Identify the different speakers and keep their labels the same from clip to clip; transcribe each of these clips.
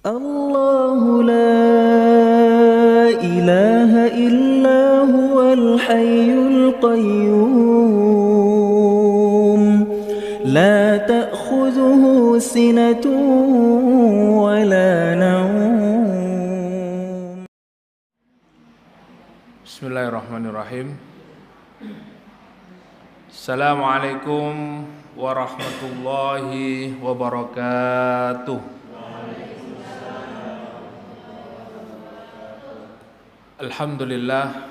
Speaker 1: الله لا إله إلا هو الحي القيوم لا تأخذه سنة ولا نوم.
Speaker 2: Bismillahirrahmanirrahim. Assalamualaikum warahmatullahi wabarakatuh. Alhamdulillah,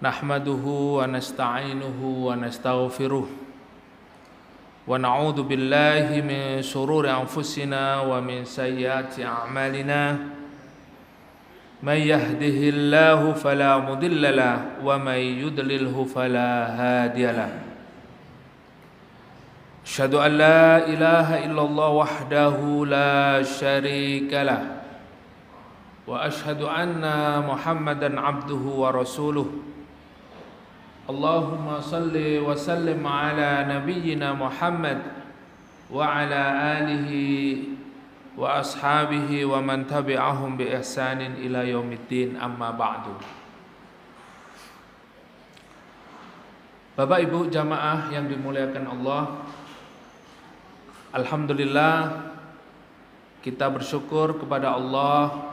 Speaker 2: nahmaduhu wa nasta'inuhu wa nastaghfiruh wa na'udzu billahi min shururi anfusina wa min sayyiati a'malina. May yahdihillahu fala mudilla lahu wa may yudlilhu fala hadiya lahu. Asyhadu an la ilaha illallah wahdahu la syarika lahu wa ashhadu anna Muhammadan abduhu wa rasuluh. Allahumma salli wa sallim ala nabiyyina Muhammad wa ala alihi wa ashabihi wa man tabi'ahum bi ihsanin ila yaumiddin, amma ba'du. Bapak Ibu jamaah yang dimuliakan Allah, alhamdulillah kita bersyukur kepada Allah.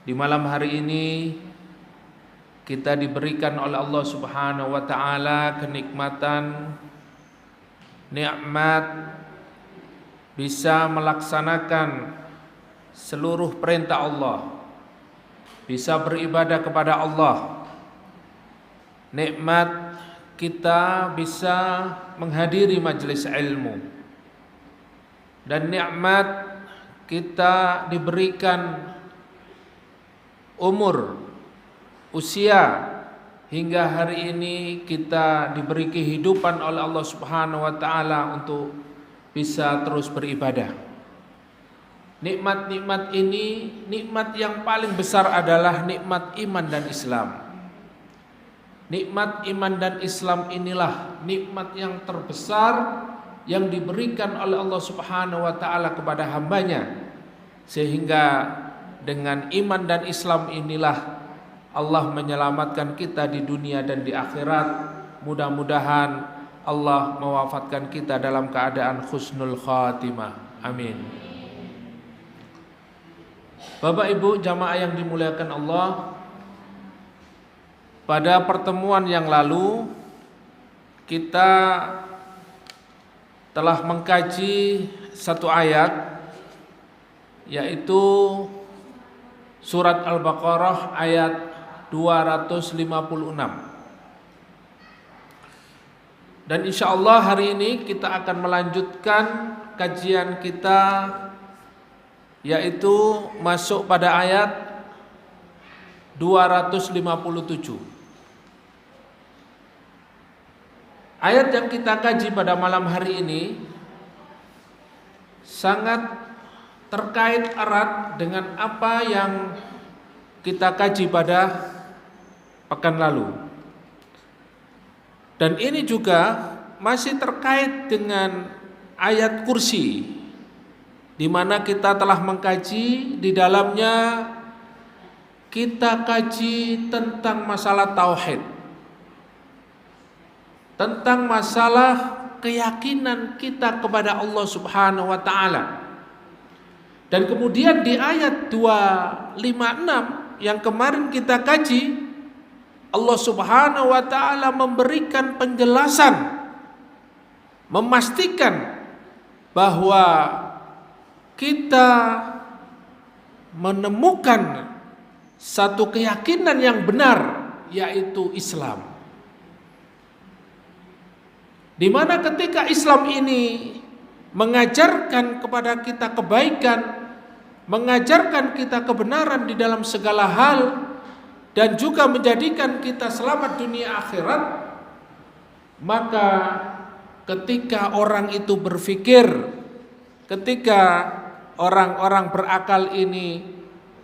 Speaker 2: Di malam hari ini kita diberikan oleh Allah Subhanahu wa taala kenikmatan, nikmat bisa melaksanakan seluruh perintah Allah, bisa beribadah kepada Allah. Nikmat kita bisa menghadiri majelis ilmu, dan nikmat kita diberikan umur, usia, hingga hari ini kita diberi kehidupan oleh Allah Subhanahu wa taala untuk bisa terus beribadah. Nikmat-nikmat ini, nikmat yang paling besar adalah nikmat iman dan Islam. Nikmat iman dan Islam inilah nikmat yang terbesar yang diberikan oleh Allah Subhanahu wa taala kepada hambanya, sehingga dengan iman dan Islam inilah Allah menyelamatkan kita di dunia dan di akhirat. Mudah-mudahan Allah mewafatkan kita dalam keadaan husnul khatimah. Amin. Bapak Ibu jamaah yang dimuliakan Allah, pada pertemuan yang lalu kita telah mengkaji satu ayat, yaitu Surat Al-Baqarah ayat 256. Dan insya Allah hari ini kita akan melanjutkan kajian kita, yaitu masuk pada ayat 257. Ayat yang kita kaji pada malam hari ini sangat terkait erat dengan apa yang kita kaji pada pekan lalu. Dan ini juga masih terkait dengan ayat kursi, di mana kita telah mengkaji di dalamnya. Kita kaji tentang masalah tauhid, tentang masalah keyakinan kita kepada Allah Subhanahu wa taala. Dan kemudian di ayat 256 yang kemarin kita kaji, Allah Subhanahu wa taala memberikan penjelasan, memastikan bahwa kita menemukan satu keyakinan yang benar, yaitu Islam. Di mana ketika Islam ini mengajarkan kepada kita kebaikan, mengajarkan kita kebenaran di dalam segala hal, dan juga menjadikan kita selamat dunia akhirat, maka ketika orang itu berpikir, ketika orang-orang berakal ini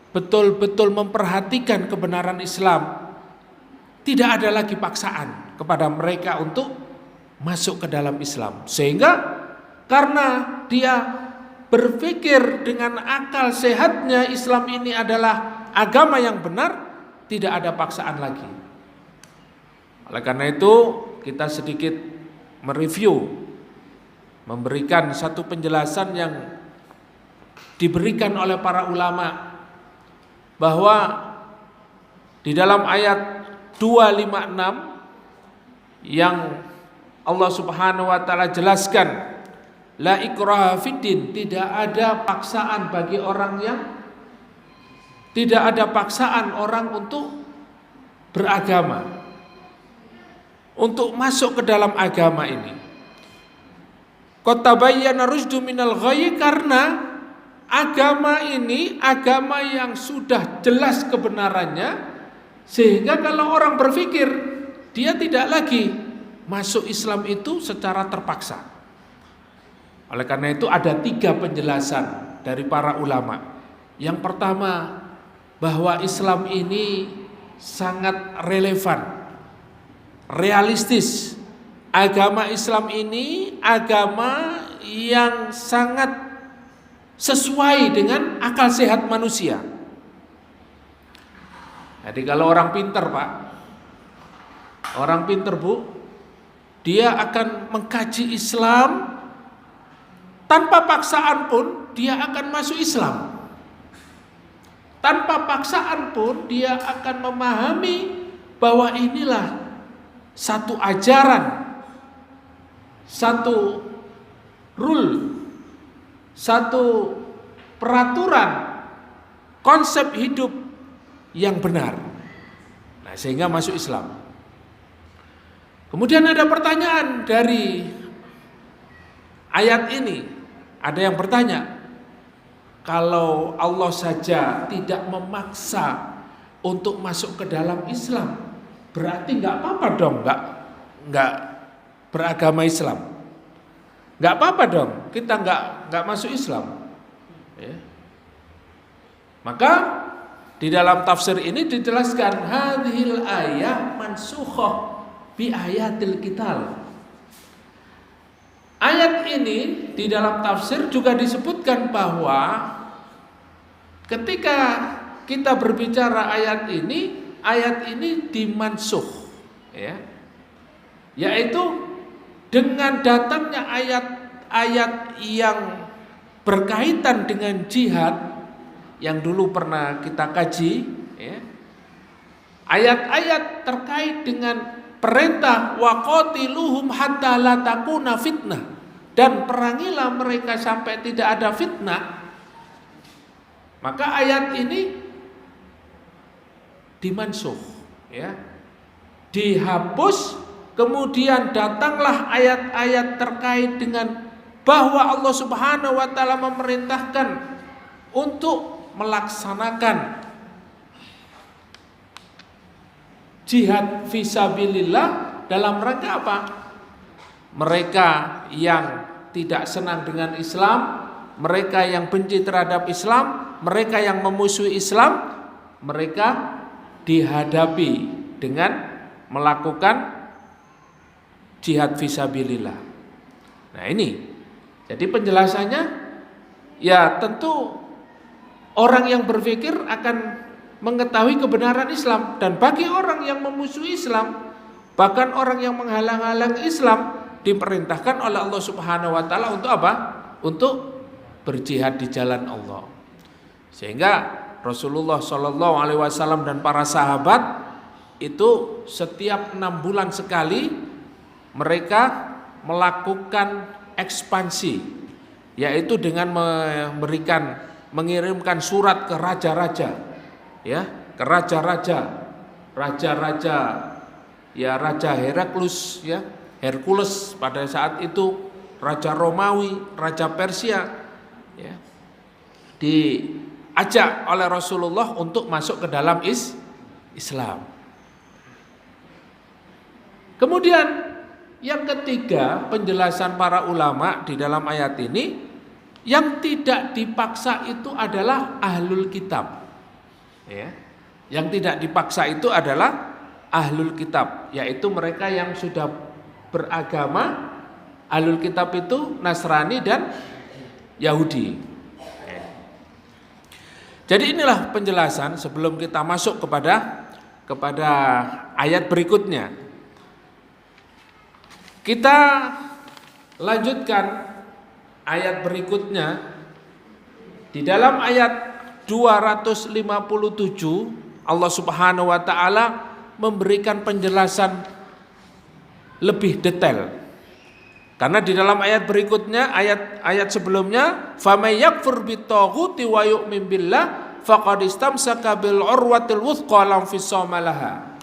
Speaker 2: betul-betul memperhatikan kebenaran Islam, tidak ada lagi paksaan kepada mereka untuk masuk ke dalam Islam. Sehingga karena dia berpikir dengan akal sehatnya Islam ini adalah agama yang benar, tidak ada paksaan lagi. Oleh karena itu kita sedikit mereview, memberikan satu penjelasan yang diberikan oleh para ulama, bahwa di dalam ayat 256 yang Allah Subhanahu wa taala jelaskan, la ikraha fiddin, tidak ada paksaan bagi orang yang, tidak ada paksaan orang untuk beragama, untuk masuk ke dalam agama ini. Qad tabayyana rusydu minal ghayy, karena agama ini agama yang sudah jelas kebenarannya, sehingga kalau orang berpikir, dia tidak lagi masuk Islam itu secara terpaksa. Oleh karena itu ada 3 penjelasan dari para ulama. Yang pertama, bahwa Islam ini sangat relevan, realistis. Agama Islam ini agama yang sangat sesuai dengan akal sehat manusia. Jadi kalau orang pinter, Pak, orang pinter, Bu, dia akan mengkaji Islam tanpa paksaan pun dia akan masuk Islam. Tanpa paksaan pun dia akan memahami bahwa inilah satu ajaran, satu rule, satu peraturan, konsep hidup yang benar. Nah, sehingga masuk Islam. Kemudian ada pertanyaan dari ayat ini. Ada yang bertanya, kalau Allah saja tidak memaksa untuk masuk ke dalam Islam, berarti nggak apa-apa dong, nggak beragama Islam, nggak apa-apa dong, kita nggak masuk Islam. Ya. Maka di dalam tafsir ini dijelaskan, hadhil ayah mansukhah bi ayatil qital. Ayat ini di dalam tafsir juga disebutkan bahwa ketika kita berbicara ayat ini dimansuh, ya, yaitu dengan datangnya ayat-ayat yang berkaitan dengan jihad yang dulu pernah kita kaji, ya, ayat-ayat terkait dengan perintah waqatiluhum hatta la takuna fitnah, dan perangilah mereka sampai tidak ada fitnah. Maka ayat ini dimansuh, ya, dihapus. Kemudian datanglah ayat-ayat terkait dengan bahwa Allah Subhanahu wa taala memerintahkan untuk melaksanakan jihad fisabilillah dalam rangka apa? Mereka yang tidak senang dengan Islam, mereka yang benci terhadap Islam, mereka yang memusuhi Islam, mereka dihadapi dengan melakukan jihad fisabilillah. Nah ini, jadi penjelasannya, ya tentu orang yang berpikir akan mengetahui kebenaran Islam, dan bagi orang yang memusuhi Islam, bahkan orang yang menghalang-halang Islam, diperintahkan oleh Allah Subhanahu wa taala untuk apa? Untuk berjihad di jalan Allah. Sehingga Rasulullah Shallallahu alaihi wasallam dan para sahabat itu setiap 6 bulan sekali mereka melakukan ekspansi, yaitu dengan mengirimkan surat ke raja-raja, ya, ke raja-raja, ya, Raja Heraklus, ya, Hercules pada saat itu, Raja Romawi, Raja Persia, ya, diajak oleh Rasulullah untuk masuk ke dalam Islam. Kemudian yang ketiga, penjelasan para ulama di dalam ayat ini, yang tidak dipaksa itu adalah ahlul kitab, ya. Yang tidak dipaksa itu adalah ahlul kitab, yaitu mereka yang sudah beragama. Ahlul kitab itu Nasrani dan Yahudi. Jadi inilah penjelasan sebelum kita masuk kepada ayat berikutnya. Kita lanjutkan ayat berikutnya. Di dalam ayat 257 Allah Subhanahu wa taala memberikan penjelasan lebih detail. Karena di dalam ayat berikutnya, ayat sebelumnya, "Faman yakfur bitaghuti wa yu'min billah faqad istamsaka bil urwatil wuthqa lam fisama laha."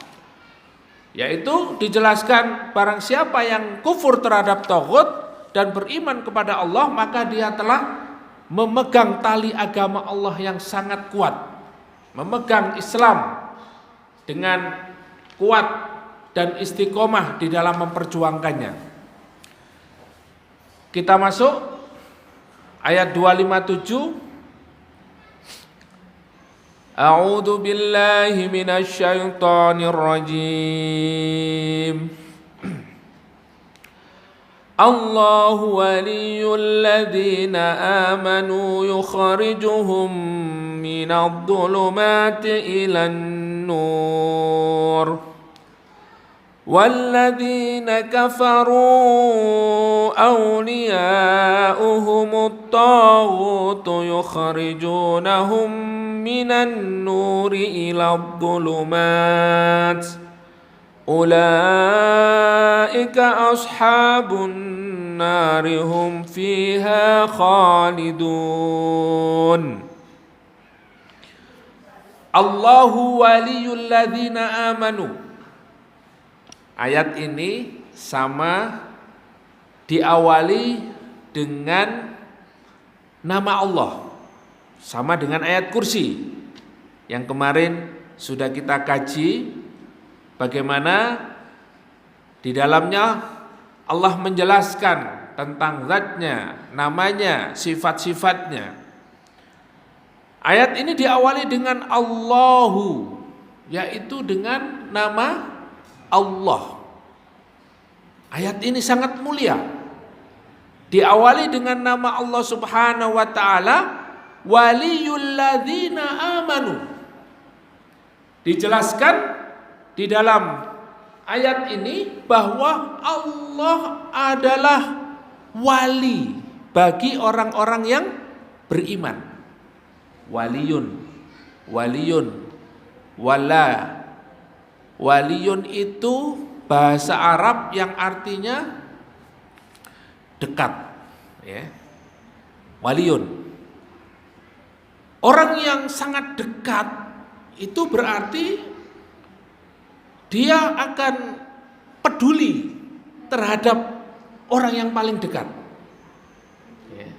Speaker 2: Yaitu dijelaskan barang siapa yang kufur terhadap taghut dan beriman kepada Allah, maka dia telah memegang tali agama Allah yang sangat kuat, memegang Islam dengan kuat dan istiqomah di dalam memperjuangkannya. Kita masuk ayat 257. A'udzu billahi minasy syaithanir rajim. Allahu waliyul ladzina amanu yukhrijuhum minadh dhulumati ilan nur walladzina kafaru awliya'uhumut taghutu yukhrijunahum minan nuri ilad dhulumat ulaika ashabun nari hum fiha khalidun. Allahu waliyul ladzina amanu. Ayat ini sama diawali dengan nama Allah, sama dengan ayat kursi yang kemarin sudah kita kaji. Bagaimana di dalamnya Allah menjelaskan tentang zatnya, namanya, sifat-sifatnya. Ayat ini diawali dengan Allahu, yaitu dengan nama Allah. Ayat ini sangat mulia. Diawali dengan nama Allah Subhanahu wa taala, waliyul ladzina amanu. Dijelaskan di dalam ayat ini bahwa Allah adalah wali bagi orang-orang yang beriman. Waliyun, wala. Waliyun itu bahasa Arab yang artinya dekat, ya. Waliyun. Orang yang sangat dekat itu berarti dia akan peduli terhadap orang yang paling dekat. Ya.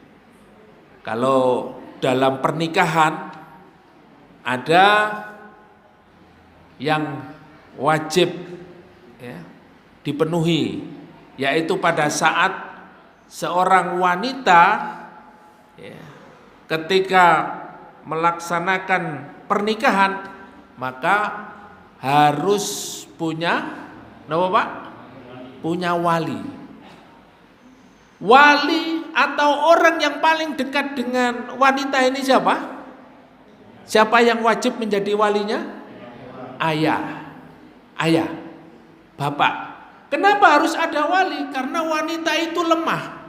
Speaker 2: Kalau dalam pernikahan ada yang wajib, ya, dipenuhi, yaitu pada saat seorang wanita, ya, ketika melaksanakan pernikahan maka harus punya apa Pak? Punya wali. Wali atau orang yang paling dekat dengan wanita ini siapa? Siapa yang wajib menjadi walinya? Ayah, bapak. Kenapa harus ada wali? Karena wanita itu lemah.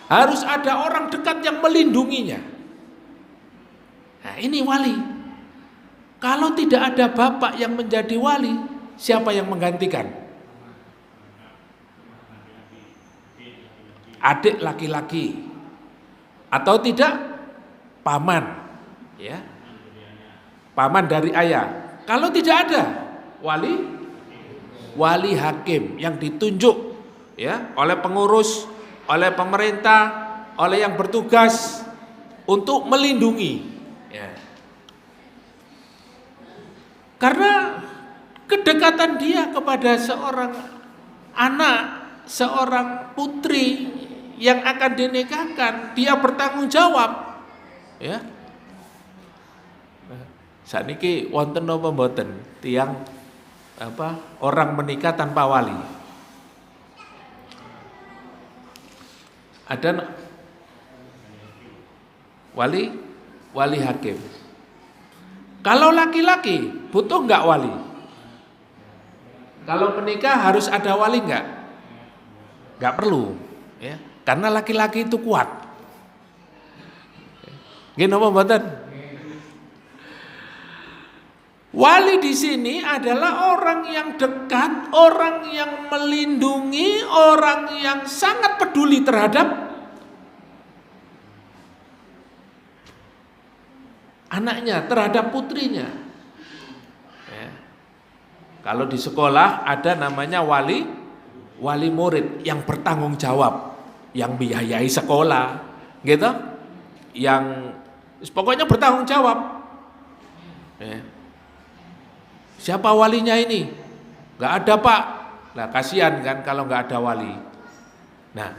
Speaker 2: Harus ada orang dekat yang melindunginya. Nah, ini wali. Kalau tidak ada bapak yang menjadi wali, siapa yang menggantikan? Adik laki-laki. Atau tidak? Paman. Ya. Paman dari ayah. Kalau tidak ada wali hakim yang ditunjuk, ya, oleh pengurus, oleh pemerintah, oleh yang bertugas untuk melindungi, ya. Karena kedekatan dia kepada seorang anak, seorang putri yang akan dinikahkan, dia bertanggung jawab, ya. Sakniki wonten napa mboten tiyang orang menikah tanpa wali? Ada Wali hakim. Kalau laki-laki butuh nggak wali? Kalau menikah harus ada wali nggak? Nggak perlu, ya. Karena laki-laki itu kuat. Gini apa mboten? Wali di sini adalah orang yang dekat, orang yang melindungi, orang yang sangat peduli terhadap anaknya, terhadap putrinya. Ya. Kalau di sekolah ada namanya wali murid yang bertanggung jawab, yang biayai sekolah, gitu, yang pokoknya bertanggung jawab. Ya. Siapa walinya ini? Nggak ada Pak. Nah kasihan kan kalau nggak ada wali. Nah,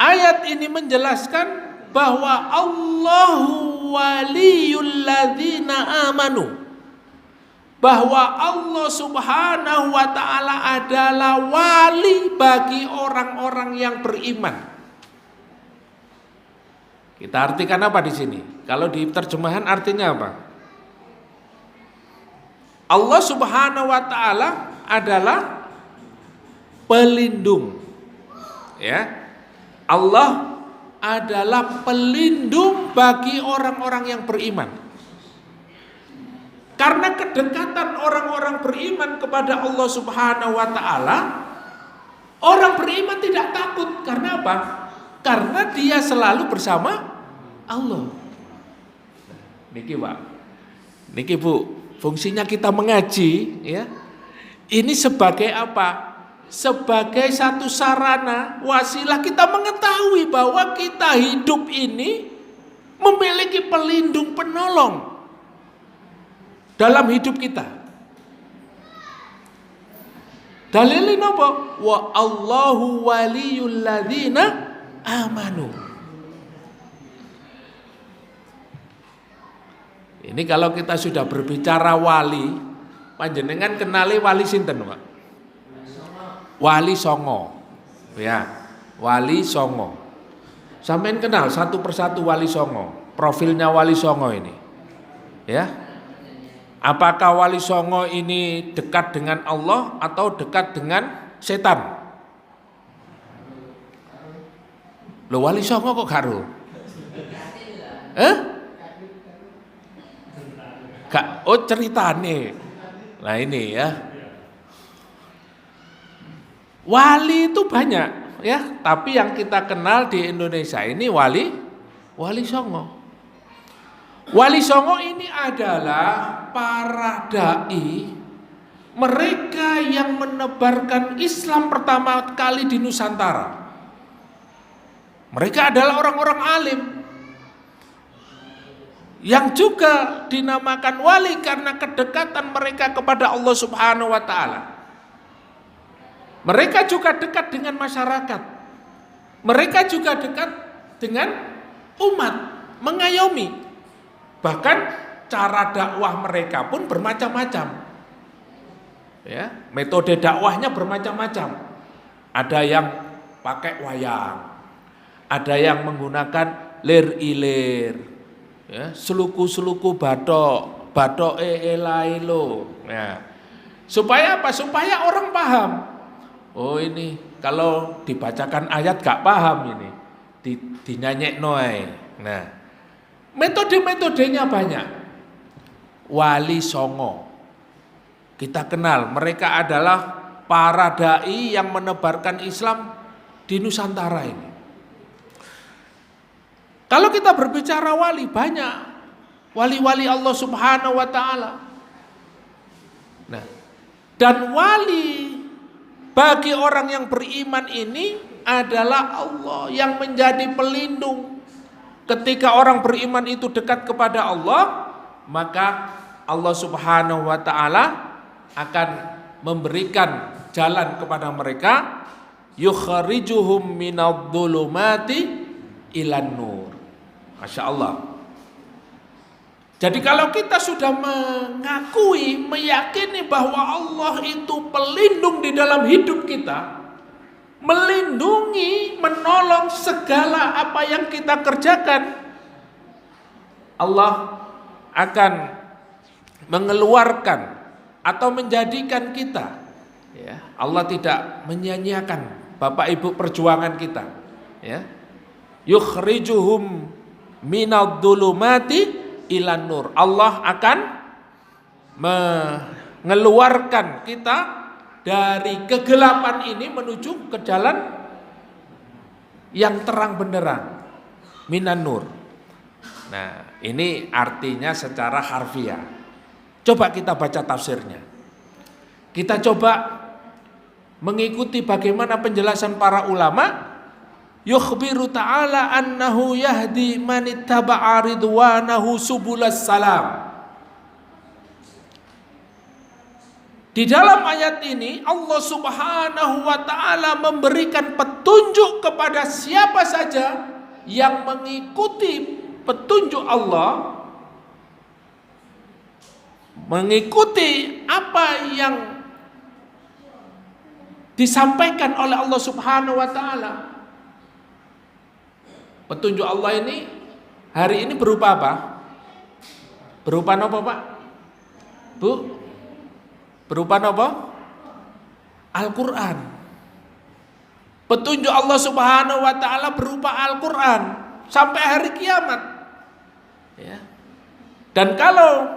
Speaker 2: ayat ini menjelaskan bahwa Allahu waliyul ladzina amanu. Bahwa Allah Subhanahu wa taala adalah wali bagi orang-orang yang beriman. Kita artikan apa di sini? Kalau di terjemahan artinya apa? Allah Subhanahu wa taala adalah pelindung. Ya. Allah adalah pelindung bagi orang-orang yang beriman. Karena kedekatan orang-orang beriman kepada Allah Subhanahu wa taala, orang beriman tidak takut. Karena apa? Karena dia selalu bersama Allah. Niki Pak, niki Bu, fungsinya kita mengaji, ya. Ini sebagai apa? Sebagai satu sarana, wasilah kita mengetahui bahwa kita hidup ini memiliki pelindung, penolong dalam hidup kita. Dalilin apa? Wa Allahu waliyul ladzina amanu. Ini kalau kita sudah berbicara wali, panjenengan kenali wali sinten, Pak? Wali Songo. Ya, Wali Songo. Sampeyan kenal satu persatu Wali Songo, profilnya Wali Songo ini. Ya. Apakah Wali Songo ini dekat dengan Allah atau dekat dengan setan? Loh, Wali Songo kok karo? Oh ceritane. Nah ini ya. Wali itu banyak ya, tapi yang kita kenal di Indonesia ini Wali Songo. Wali Songo ini adalah para dai, mereka yang menebarkan Islam pertama kali di Nusantara. Mereka adalah orang-orang alim yang juga dinamakan wali karena kedekatan mereka kepada Allah Subhanahu wa taala. Mereka juga dekat dengan masyarakat. Mereka juga dekat dengan umat, mengayomi. Bahkan cara dakwah mereka pun bermacam-macam. Ya, metode dakwahnya bermacam-macam. Ada yang pakai wayang, ada yang menggunakan lir-ilir, ya, seluku-seluku batok elailo. Ya. Supaya apa? Supaya orang paham. Oh ini kalau dibacakan ayat gak paham ini, dinyanyek noai. Nah, metode-metodenya banyak. Wali Songo, kita kenal, mereka adalah para dai yang menebarkan Islam di Nusantara ini. Kalau kita berbicara wali, banyak wali-wali Allah Subhanahu wa taala. Nah, dan wali bagi orang yang beriman ini adalah Allah yang menjadi pelindung. Ketika orang beriman itu dekat kepada Allah, maka Allah Subhanahu wa taala akan memberikan jalan kepada mereka, yukhrijuhum minadh-dhulumati ilan nur. Masya Allah. Jadi kalau kita sudah mengakui, meyakini bahwa Allah itu pelindung di dalam hidup kita, melindungi, menolong segala apa yang kita kerjakan. Allah akan mengeluarkan atau menjadikan kita, ya, Allah tidak menyia-nyiakan Bapak Ibu perjuangan kita, ya. Yukhrijuhum minadh-dhulumati ilan nur. Allah akan mengeluarkan kita dari kegelapan ini menuju ke jalan yang terang benderang, minan nur. Nah, ini artinya secara harfiah. Coba kita baca tafsirnya. Kita coba mengikuti bagaimana penjelasan para ulama. Yukhbiru ta'ala annahu yahdi manittaba'a ridwanahu subulas salam. Di dalam ayat ini Allah Subhanahu wa ta'ala memberikan petunjuk kepada siapa saja yang mengikuti petunjuk Allah, mengikuti apa yang disampaikan oleh Allah Subhanahu wa ta'ala. Petunjuk Allah ini hari ini berupa apa? Berupa apa, Pak? Bu? Berupa apa? Al-Quran. Petunjuk Allah Subhanahu wa ta'ala berupa Al-Quran sampai hari kiamat, ya. Dan kalau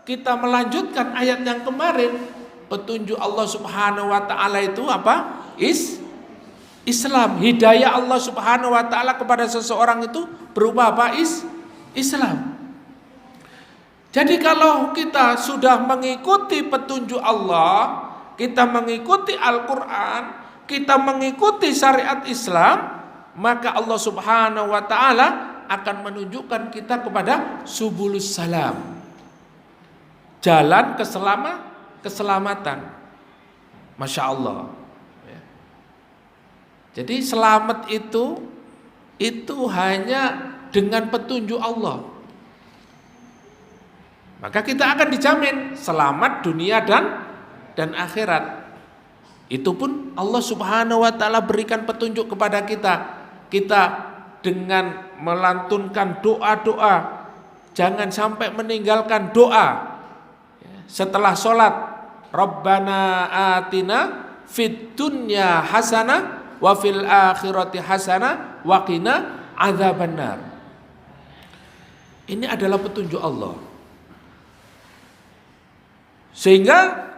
Speaker 2: kita melanjutkan ayat yang kemarin, petunjuk Allah Subhanahu wa ta'ala itu apa? Islam. Hidayah Allah Subhanahu wa ta'ala kepada seseorang itu berupa apa? Islam. Jadi kalau kita sudah mengikuti petunjuk Allah, kita mengikuti Al-Quran, kita mengikuti syariat Islam, maka Allah Subhanahu wa ta'ala akan menunjukkan kita kepada subulus salam, jalan keselamatan. Masya Allah. Jadi selamat itu hanya dengan petunjuk Allah. Maka kita akan dijamin selamat dunia dan akhirat. Itu pun Allah Subhanahu wa ta'ala berikan petunjuk kepada kita. Kita dengan melantunkan doa-doa, jangan sampai meninggalkan doa setelah sholat. Rabbana atina fid dunya hasanah wa fil akhirati hasanah wa qina adzabannar. Ini adalah petunjuk Allah. Sehingga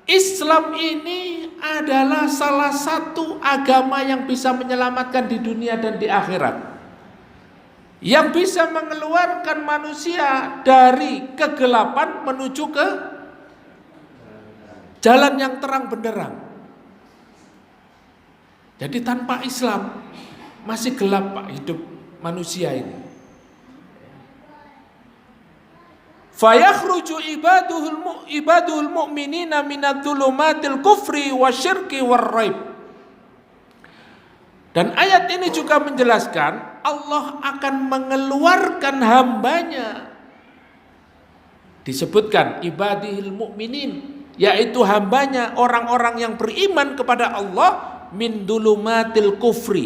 Speaker 2: Islam ini adalah salah satu agama yang bisa menyelamatkan di dunia dan di akhirat, yang bisa mengeluarkan manusia dari kegelapan menuju ke jalan yang terang benderang. Jadi tanpa Islam masih gelap, Pak, hidup manusia ini. Fayakhruju ibadul mu'minina minadh-dhulumatil kufri wasyirki warraib. Dan ayat ini juga menjelaskan Allah akan mengeluarkan hambanya. Disebutkan ibadil mu'minin, yaitu hambanya orang-orang yang beriman kepada Allah, min dhulumatil kufri,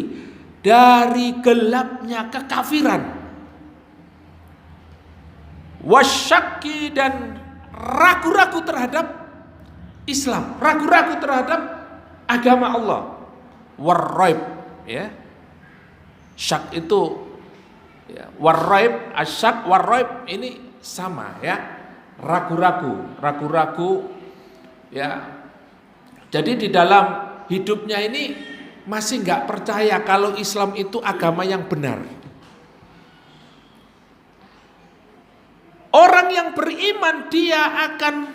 Speaker 2: dari gelapnya kekafiran, wasyaki, dan ragu-ragu terhadap Islam, ragu-ragu terhadap agama Allah, warraib, ya. Syak itu, ya, warraib, asyak, warraib ini sama, ya, ragu-ragu, ya. Jadi di dalam hidupnya ini masih nggak percaya kalau Islam itu agama yang benar. Orang yang beriman dia akan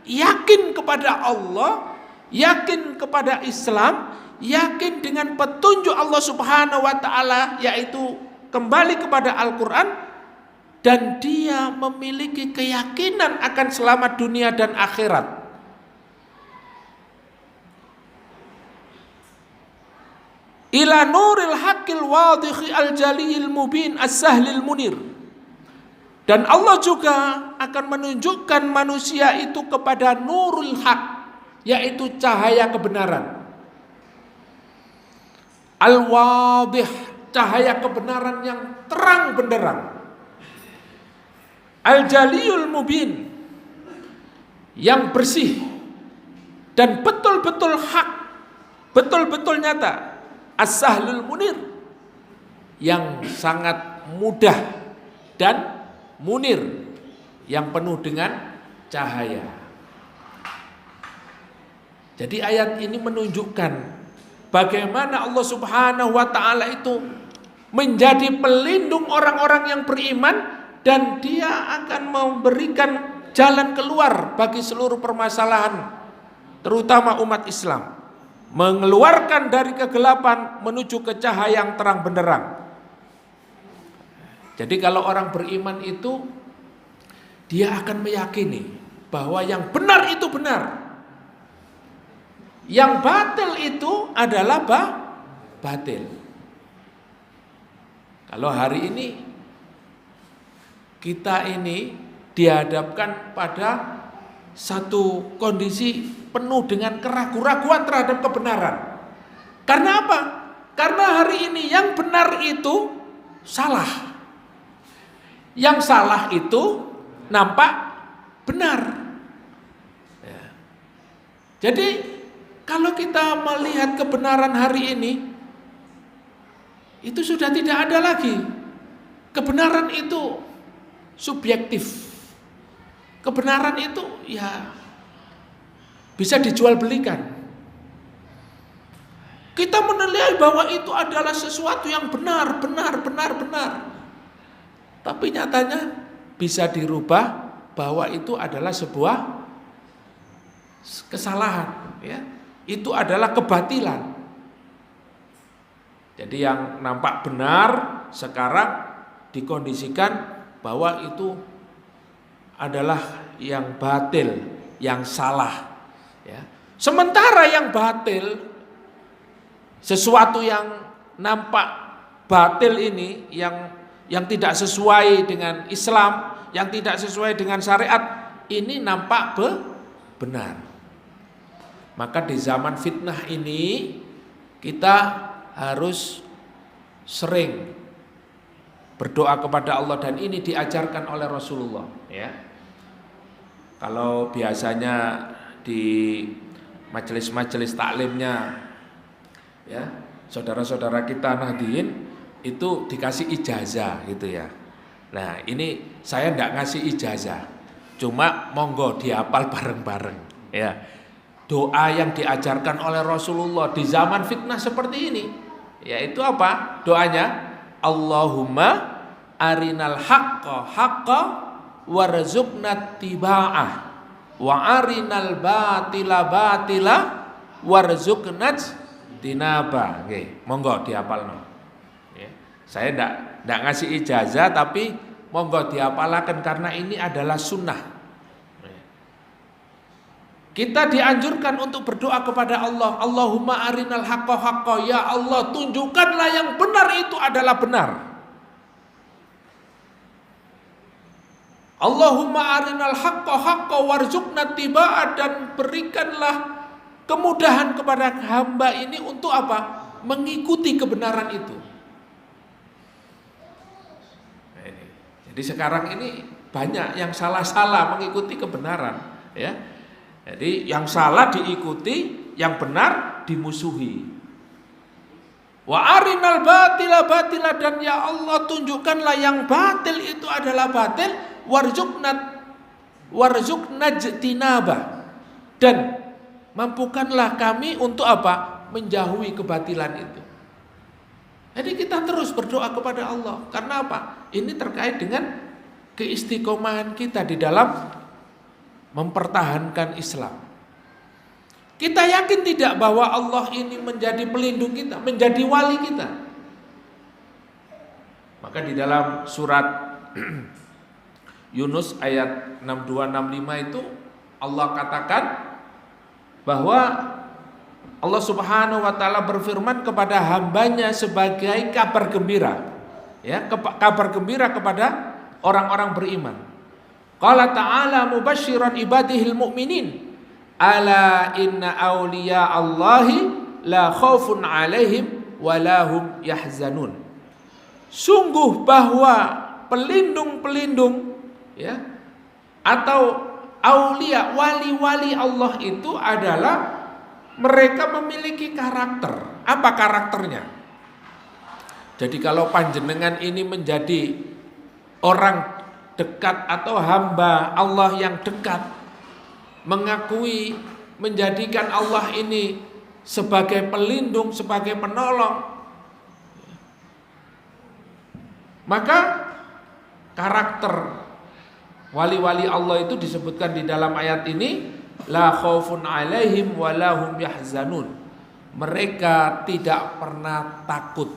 Speaker 2: yakin kepada Allah, yakin kepada Islam, yakin dengan petunjuk Allah Subhanahu wa ta'ala, yaitu kembali kepada Al-Quran, dan dia memiliki keyakinan akan selamat dunia dan akhirat. Ila nuril haqqil wadhihi al-jaliyil mubin as-sahlil munir. Dan Allah juga akan menunjukkan manusia itu kepada nurul haq, yaitu cahaya kebenaran. Al-wadih, cahaya kebenaran yang terang benderang. Al-jaliyul mubin, yang bersih dan betul-betul hak, betul-betul nyata. As-sahlul munir, yang sangat mudah dan munir, yang penuh dengan cahaya. Jadi ayat ini menunjukkan bagaimana Allah Subhanahu wa taala itu menjadi pelindung orang-orang yang beriman, dan dia akan memberikan jalan keluar bagi seluruh permasalahan, terutama umat Islam, mengeluarkan dari kegelapan menuju ke cahaya yang terang benderang. Jadi kalau orang beriman itu, dia akan meyakini bahwa yang benar itu benar, yang batil itu adalah batil. Kalau hari ini kita ini dihadapkan pada satu kondisi penuh dengan keraguan-keraguan terhadap kebenaran. Karena apa? Karena hari ini yang benar itu salah, yang salah itu nampak benar. Ya. Jadi kalau kita melihat kebenaran hari ini, itu sudah tidak ada lagi. Kebenaran itu subjektif. Kebenaran itu ya bisa dijual belikan. Kita menilai bahwa itu adalah sesuatu yang benar. Tapi nyatanya bisa dirubah bahwa itu adalah sebuah kesalahan, ya. Itu adalah kebatilan. Jadi yang nampak benar sekarang dikondisikan bahwa itu adalah yang batil, yang salah, ya. Sementara yang batil, sesuatu yang nampak batil ini, yang tidak sesuai dengan Islam, yang tidak sesuai dengan syariat, ini nampak benar. Maka di zaman fitnah ini kita harus sering berdoa kepada Allah, dan ini diajarkan oleh Rasulullah, ya. Kalau biasanya di majelis-majelis taklimnya, ya, saudara-saudara kita Nahdien itu dikasih ijazah gitu ya. Nah, ini saya enggak ngasih ijazah, cuma monggo dihafal bareng-bareng, ya. Doa yang diajarkan oleh Rasulullah di zaman fitnah seperti ini, yaitu apa? Doanya, Allahumma arinal haqqa haqqa warzuqna tiba'ah wa arinal batila batila warzuqna tinaba. Oke, monggo dihafalno. Ya. Saya enggak ngasih ijazah, tapi monggo dihafalaken karena ini adalah sunnah. Kita dianjurkan untuk berdoa kepada Allah, Allahumma arinal haqqa haqqa, ya Allah tunjukkanlah yang benar itu adalah benar. Allahumma arinal haqqa haqqa warzuqna tiba'ah, dan berikanlah kemudahan kepada hamba ini untuk apa? Mengikuti kebenaran itu. Jadi sekarang ini banyak yang salah-salah mengikuti kebenaran, ya. Jadi yang salah diikuti, yang benar dimusuhi. Wa arinal batila batila, dan ya Allah tunjukkanlah yang batil itu adalah batil, warzuqna jtinaba, dan mampukanlah kami untuk apa? Menjauhi kebatilan itu. Jadi kita terus berdoa kepada Allah. Karena apa? Ini terkait dengan keistiqomahan kita di dalam mempertahankan Islam. Kita yakin tidak bahwa Allah ini menjadi pelindung kita, menjadi wali kita? Maka di dalam surat Yunus ayat 62-65 itu Allah katakan bahwa Allah Subhanahu wa taala berfirman kepada hambanya sebagai kabar gembira, ya, kabar gembira kepada orang-orang beriman. Qala ta'ala mubasyiran ibadihil mu'minin, ala inna awliya Allahi la khaufun alaihim walahum yahzanun. Sungguh bahwa pelindung-pelindung ya atau aulia, wali-wali Allah itu adalah mereka memiliki karakter. Apa karakternya? Jadi kalau panjenengan ini menjadi orang dekat atau hamba Allah yang dekat, mengakui menjadikan Allah ini sebagai pelindung, sebagai penolong, maka karakter wali-wali Allah itu disebutkan di dalam ayat ini, la khaufun alaihim wa lahum yahzanun. Mereka tidak pernah takut.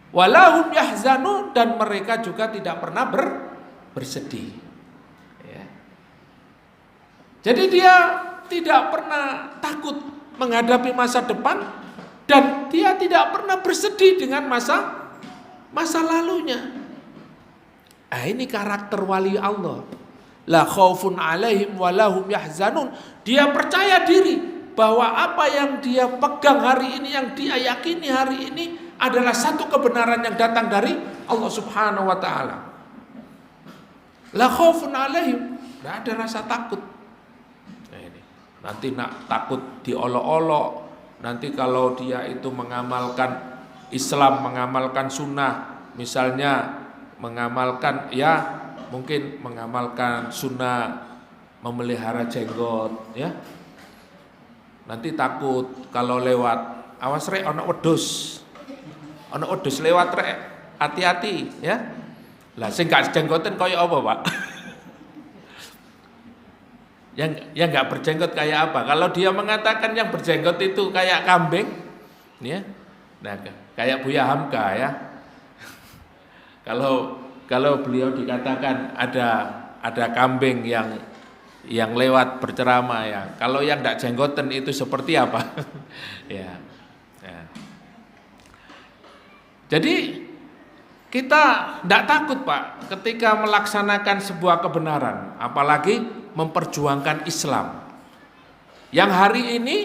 Speaker 2: Wa lahum yahzanun, dan mereka juga tidak pernah bersedih. Ya. Jadi dia tidak pernah takut menghadapi masa depan, dan dia tidak pernah bersedih dengan masa lalunya. Ah, ini karakter wali Allah. La khaufun alaihim wa lahum yahzanun. Dia percaya diri bahwa apa yang dia pegang hari ini, yang dia yakini hari ini adalah satu kebenaran yang datang dari Allah Subhanahu wa taala. La khaufun alaihim, tidak ada rasa takut. Nah, ini. Nanti nak takut diolok-olok. Nanti kalau dia itu mengamalkan Islam, mengamalkan sunnah, misalnya mengamalkan mungkin mengamalkan sunnah memelihara jenggot ya. Nanti takut kalau lewat, awas rek ana wedhus. Ana wedhus lewat rek, hati-hati ya. Lah sing gak jenggoten kaya apa, Pak? yang enggak berjenggot kayak apa? Kalau dia mengatakan yang berjenggot itu kayak kambing ya. Nah, kayak Buya Hamka ya. Kalau beliau dikatakan ada kambing yang lewat berceramah ya. Kalau yang tidak jenggoten itu seperti apa? ya. Jadi kita tidak takut, Pak, ketika melaksanakan sebuah kebenaran, apalagi memperjuangkan Islam. Yang hari ini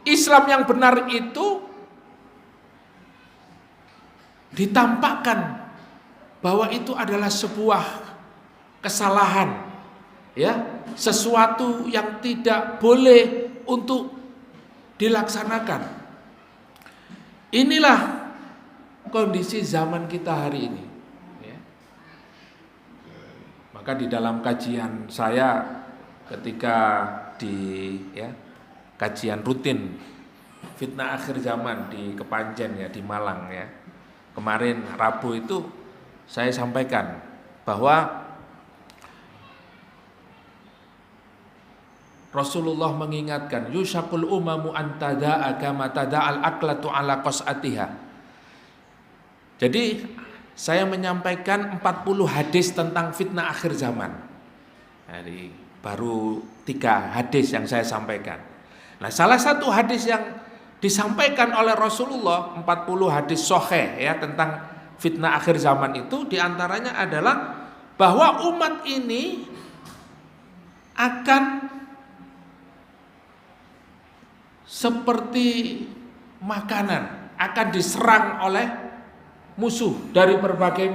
Speaker 2: Islam yang benar itu ditampakkan bahwa itu adalah sebuah kesalahan, ya, sesuatu yang tidak boleh untuk dilaksanakan. Inilah kondisi zaman kita hari ini. Ya. Maka di dalam kajian saya ketika di kajian rutin fitnah akhir zaman di Kepanjen ya, di Malang ya. Kemarin Rabu itu saya sampaikan bahwa Rasulullah mengingatkan yushakul umamu antada agama tada'al aklatu ala qas'atiha. Jadi saya menyampaikan 40 hadis tentang fitnah akhir zaman. Jadi baru 3 hadis yang saya sampaikan. Nah, salah satu hadis yang disampaikan oleh Rasulullah, 40 hadis sahih ya tentang fitnah akhir zaman itu, diantaranya adalah bahwa umat ini akan seperti makanan, akan diserang oleh musuh dari berbagai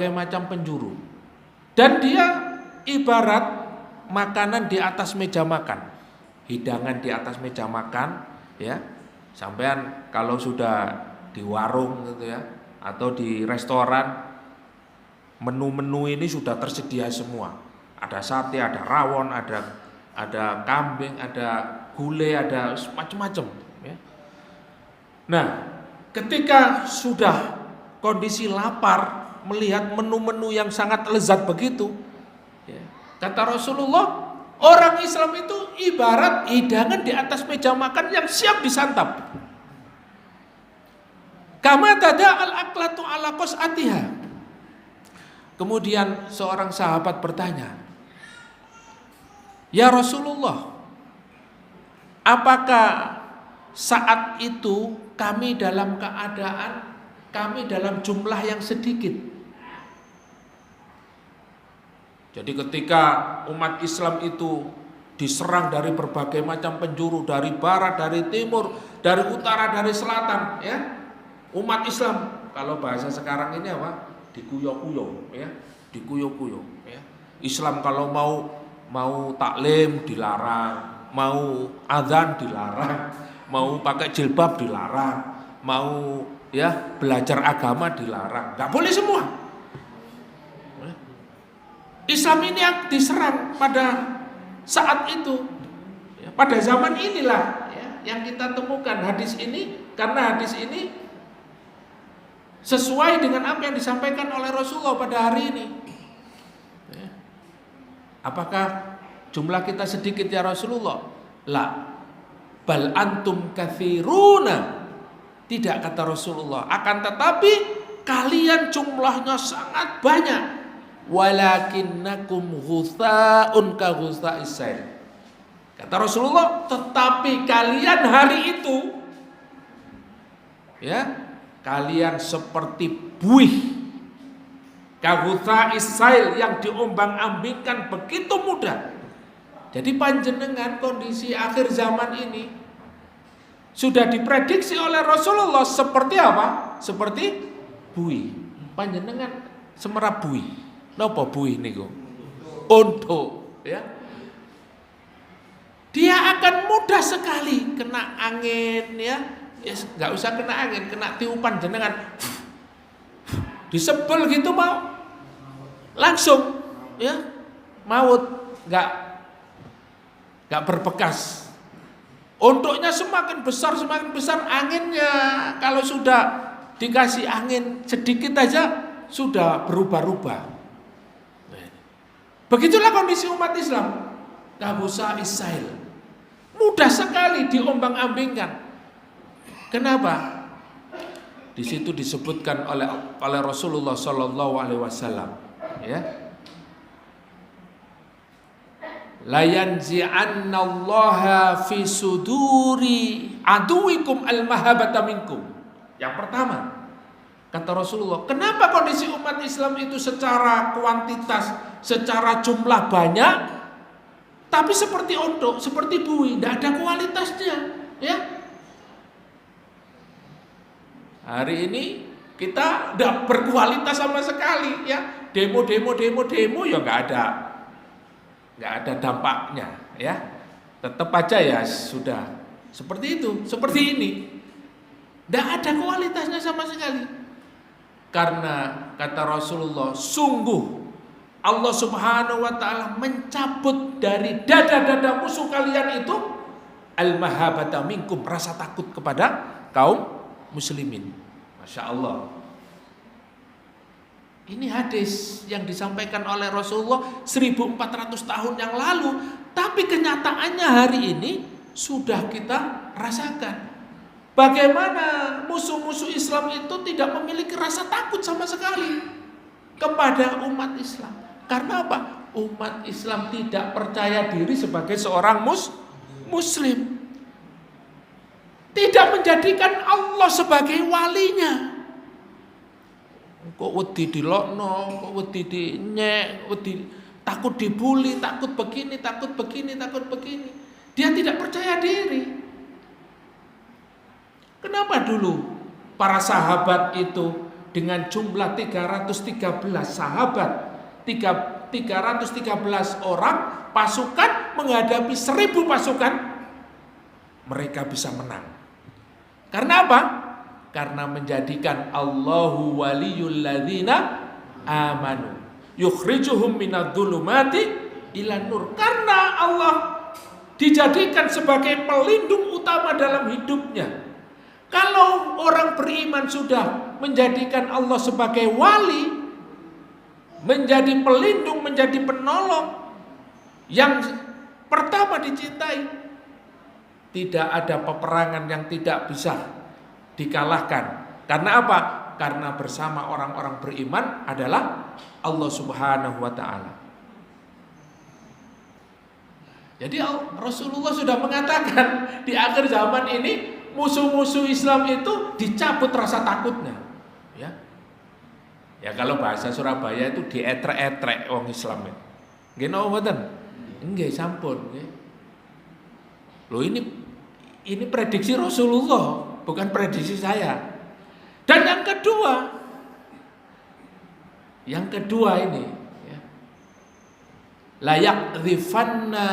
Speaker 2: macam penjuru. Dan dia ibarat makanan di atas meja makan, hidangan di atas meja makan ya. Sampean kalau sudah di warung gitu ya, atau di restoran, menu-menu ini sudah tersedia semua. Ada sate, ada rawon, ada kambing, ada gulai, ada macam-macam ya. Nah, ketika sudah kondisi lapar melihat menu-menu yang sangat lezat begitu ya, kata Rasulullah, orang Islam itu ibarat hidangan di atas meja makan yang siap disantap. Kama tada'al aklatu ala qas'atiha. Kemudian seorang sahabat bertanya, "Ya Rasulullah, apakah saat itu kami dalam keadaan kami dalam jumlah yang sedikit?" Jadi ketika umat Islam itu diserang dari berbagai macam penjuru, dari barat, dari timur, dari utara, dari selatan, ya. Umat Islam, kalau bahasa sekarang ini apa? Dikuyo-kuyo, ya. Dikuyo-kuyo, ya. Islam kalau mau taklim dilarang, mau azan dilarang, mau pakai jilbab dilarang, mau ya belajar agama dilarang, nggak boleh semua. Islam ini yang diserang pada saat itu, ya, pada zaman inilah ya, yang kita temukan hadis ini, karena hadis ini sesuai dengan apa yang disampaikan oleh Rasulullah pada hari ini. Ya. Apakah jumlah kita sedikit ya Rasulullah? La, bal antum katsiruna. Tidak, kata Rasulullah, akan tetapi kalian jumlahnya sangat banyak. Walakinnakum ghutha'un ka ghutha'is sail. Kata Rasulullah, tetapi kalian hari itu ya, kalian seperti buih ka ghutha'is sail yang diombang-ambingkan begitu mudah. Jadi panjenengan kondisi akhir zaman ini sudah diprediksi oleh Rasulullah seperti apa? Seperti buih. Panjenengan semerap buih. Napa buih niku? Untuk, ya. Dia akan mudah sekali kena angin, ya. Ya enggak usah kena angin, kena tiupan jenengan. Disebel gitu mau. Langsung, ya. Maut, enggak berbekas. Untuknya semakin besar anginnya. Kalau sudah dikasih angin sedikit aja sudah berubah-ubah. Begitulah kondisi umat Islam. Kabusa Isail, mudah sekali diombang-ambingkan. Kenapa? Di situ disebutkan oleh Rasulullah Sallallahu Alaihi Wasallam, ya. La yanzi'annallaha fi suduri aduwikum al-mahabata minkum. Yang pertama, kata Rasulullah, kenapa kondisi umat Islam itu secara kuantitas, secara jumlah banyak, tapi seperti ondok, seperti buih, tidak ada kualitasnya, ya. Hari ini kita tidak berkualitas sama sekali, ya. Demo ya nggak ada dampaknya, ya. Tetap aja ya sudah seperti itu, seperti ini, tidak ada kualitasnya sama sekali. Karena kata Rasulullah, sungguh Allah Subhanahu wa ta'ala mencabut dari dada-dada musuh kalian itu al-mahabata minkum, rasa takut kepada kaum muslimin. Masya Allah. Ini hadis yang disampaikan oleh Rasulullah 1400 tahun yang lalu, tapi kenyataannya hari ini sudah kita rasakan. Bagaimana musuh-musuh Islam itu tidak memiliki rasa takut sama sekali kepada umat Islam. Karena apa? Umat Islam tidak percaya diri sebagai seorang muslim. Tidak menjadikan Allah sebagai walinya. Kok wedi dilokno, kok wedi dinyek, wedi takut dibully, takut begini. Dia tidak percaya diri. Kenapa dulu para sahabat itu dengan jumlah 313 sahabat, 313 orang pasukan menghadapi 1000 pasukan, mereka bisa menang. Karena apa? Karena menjadikan Allahu waliyul ladzina amanu yukhrijuhum minadh-dhulumati ilan nur. Karena Allah dijadikan sebagai pelindung utama dalam hidupnya. Kalau orang beriman sudah menjadikan Allah sebagai wali, menjadi pelindung, menjadi penolong yang pertama dicintai, tidak ada peperangan yang tidak bisa dikalahkan. Karena apa? Karena bersama orang-orang beriman adalah Allah Subhanahu wa ta'ala. Jadi Rasulullah sudah mengatakan di akhir zaman ini musuh-musuh Islam itu dicabut rasa takutnya, ya. Ya kalau bahasa Surabaya itu dietrek-etrek wong Islam. Nggih napa mboten? Nggih sampun, nggih. Loh ini prediksi Rasulullah, bukan prediksi saya. Dan yang kedua ini ya, layak rifanna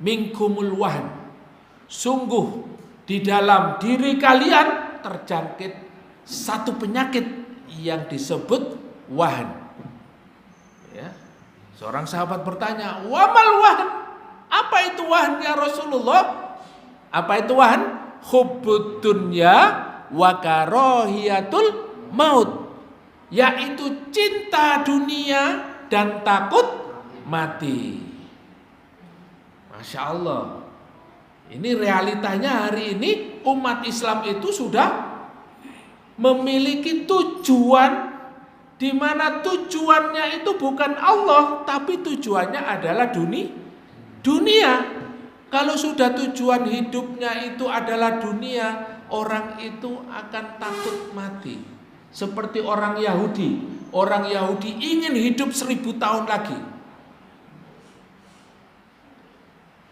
Speaker 2: minkumul wahn. Sungguh di dalam diri kalian terjangkit satu penyakit yang disebut wahn. Ya. Seorang sahabat bertanya, "Wamal wahn?" Apa itu wahn ya Rasulullah? Apa itu wahn? Hubbud dunya wa karahiyatul maut. Yaitu cinta dunia dan takut mati. Masya Allah. Ini realitanya hari ini umat Islam itu sudah memiliki tujuan, di mana tujuannya itu bukan Allah, tapi tujuannya adalah dunia. Kalau sudah tujuan hidupnya itu adalah dunia, orang itu akan takut mati. Seperti orang Yahudi. Orang Yahudi ingin hidup 1000 tahun lagi.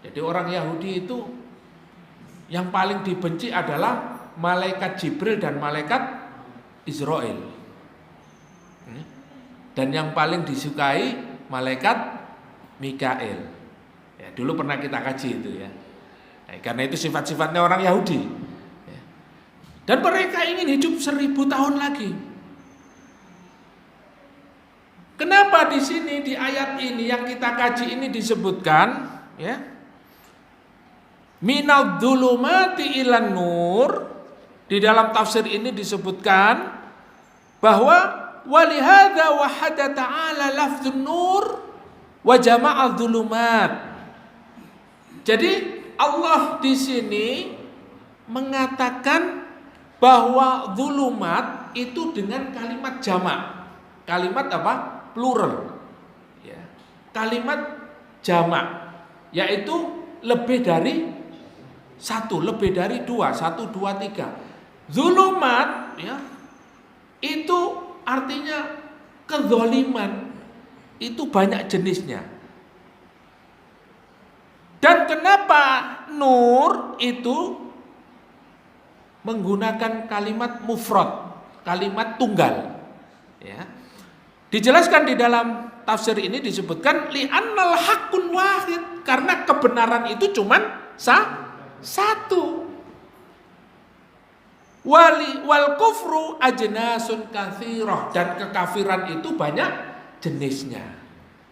Speaker 2: Jadi orang Yahudi itu yang paling dibenci adalah malaikat Jibril dan malaikat Israel. Dan yang paling disukai malaikat Mikael. Ya, dulu pernah kita kaji itu ya. Nah, karena itu sifat-sifatnya orang Yahudi. Dan mereka ingin hidup 1000 tahun lagi. Kenapa di sini di ayat ini yang kita kaji ini disebutkan ya? Minadh dhulumati ilan nur. Di dalam tafsir ini disebutkan bahwa walihada wahada ta'ala lafdzun nur wa jama'a dhulumat. Jadi Allah di sini mengatakan bahwa dhulumat itu dengan kalimat jamak. Kalimat apa? Plural. Ya. Kalimat jamak, yaitu lebih dari satu, lebih dari dua, 1, 2, 3. Dhulumat ya, itu artinya kezaliman. Itu banyak jenisnya. Dan kenapa nur itu menggunakan kalimat mufrad, kalimat tunggal. Ya. Dijelaskan di dalam tafsir ini disebutkan li'annal haqqun wahid, karena kebenaran itu cuman satu. Wal kufru ajnasun katsirah, dan kekafiran itu banyak jenisnya.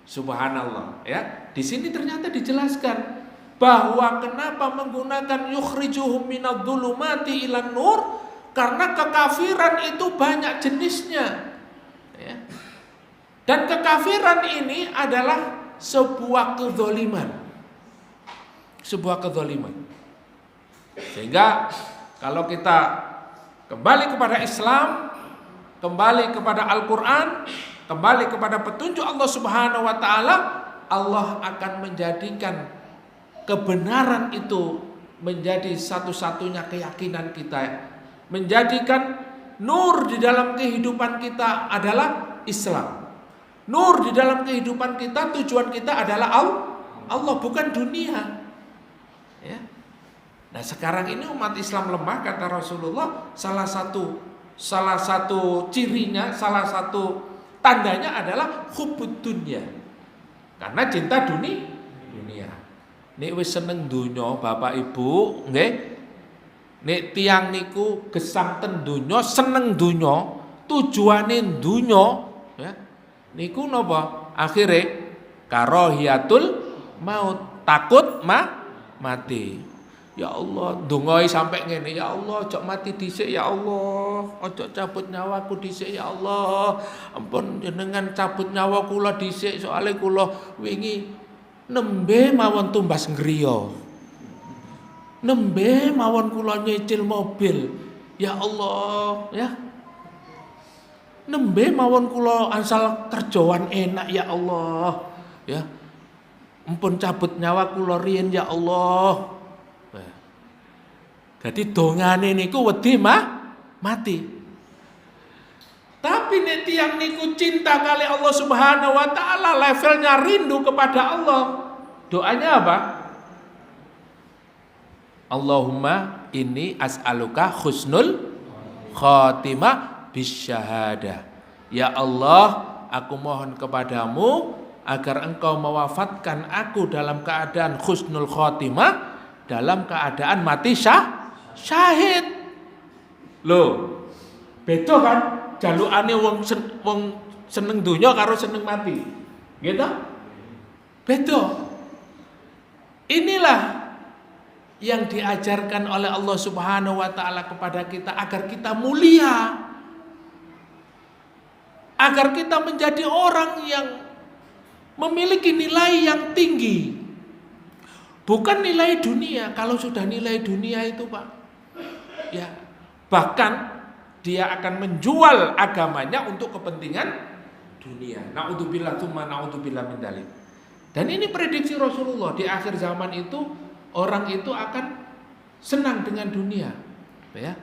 Speaker 2: Subhanallah ya. Di sini ternyata dijelaskan bahwa kenapa menggunakan yukhrijuhum minadh-dhulumati ilan nur, karena kekafiran itu banyak jenisnya ya. Dan kekafiran ini adalah sebuah kezaliman. Sebuah kezaliman. Sehingga kalau kita kembali kepada Islam, kembali kepada Al-Quran, kembali kepada petunjuk Allah Subhanahu wa ta'ala, Allah akan menjadikan kebenaran itu menjadi satu-satunya keyakinan kita. Menjadikan nur di dalam kehidupan kita adalah Islam. Nur di dalam kehidupan kita, tujuan kita adalah Allah, bukan dunia. Ya. Nah sekarang ini umat Islam lemah, kata Rasulullah. Salah satu cirinya, salah satu tandanya adalah hubbud dunya. Karena cinta dunia. Nek wis seneng donya Bapak Ibu, nggih. Nek tiyang niku gesang ten donya, seneng donya, tujuane donya, ya. Niku napa? Akhire karahiyatul maut, takut mati. Ya Allah, ndongai sampai ngene, ya Allah, ojo mati dhisik ya Allah, ojo cabut nyawaku dhisik ya Allah. Ampun jenengan cabut nyawa kula dhisik, soalé kula wingi nembe mawon tumbas ngriya. Nembe mawon kula nyicil mobil. Ya Allah, ya. Nembe mawon kula asal kerjaan enak ya Allah. Ya. Ampun cabut nyawa kula riyen ya Allah. Jadi dongane niku wedi mati. Tapi nek tiyang niku cinta kali Allah Subhanahu wa taala, levelnya rindu kepada Allah. Doanya apa? Allahumma inni as'aluka husnul khatimah bisyahada. Ya Allah, aku mohon kepadamu agar engkau mewafatkan aku dalam keadaan husnul khatimah, dalam keadaan mati syahid. Loh, beda kan jalukane wong seneng dunya karo seneng mati. Gitu? Beda. Inilah yang diajarkan oleh Allah Subhanahu wa taala kepada kita agar kita mulia. Agar kita menjadi orang yang memiliki nilai yang tinggi. Bukan nilai dunia. Kalau sudah nilai dunia itu, Pak, ya, bahkan dia akan menjual agamanya untuk kepentingan dunia. Na'udzubillah tsumma na'udzubillah min dzalik. Dan ini prediksi Rasulullah, di akhir zaman itu orang itu akan senang dengan dunia. Ya.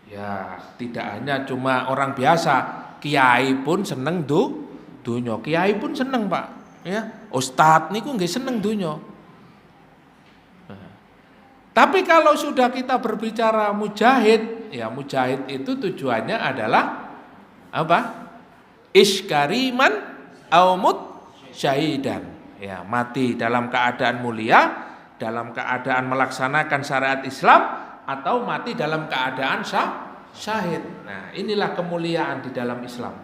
Speaker 2: Ya, tidak hanya cuma orang biasa, kiai pun seneng dunya. Kiai pun seneng, Pak. Ya, ustadz niku nggih seneng dunya. Tapi kalau sudah kita berbicara mujahid, ya mujahid itu tujuannya adalah apa? Iskariman aumut syahidan. Ya, mati dalam keadaan mulia, dalam keadaan melaksanakan syariat Islam, atau mati dalam keadaan syahid. Nah, inilah kemuliaan di dalam Islam.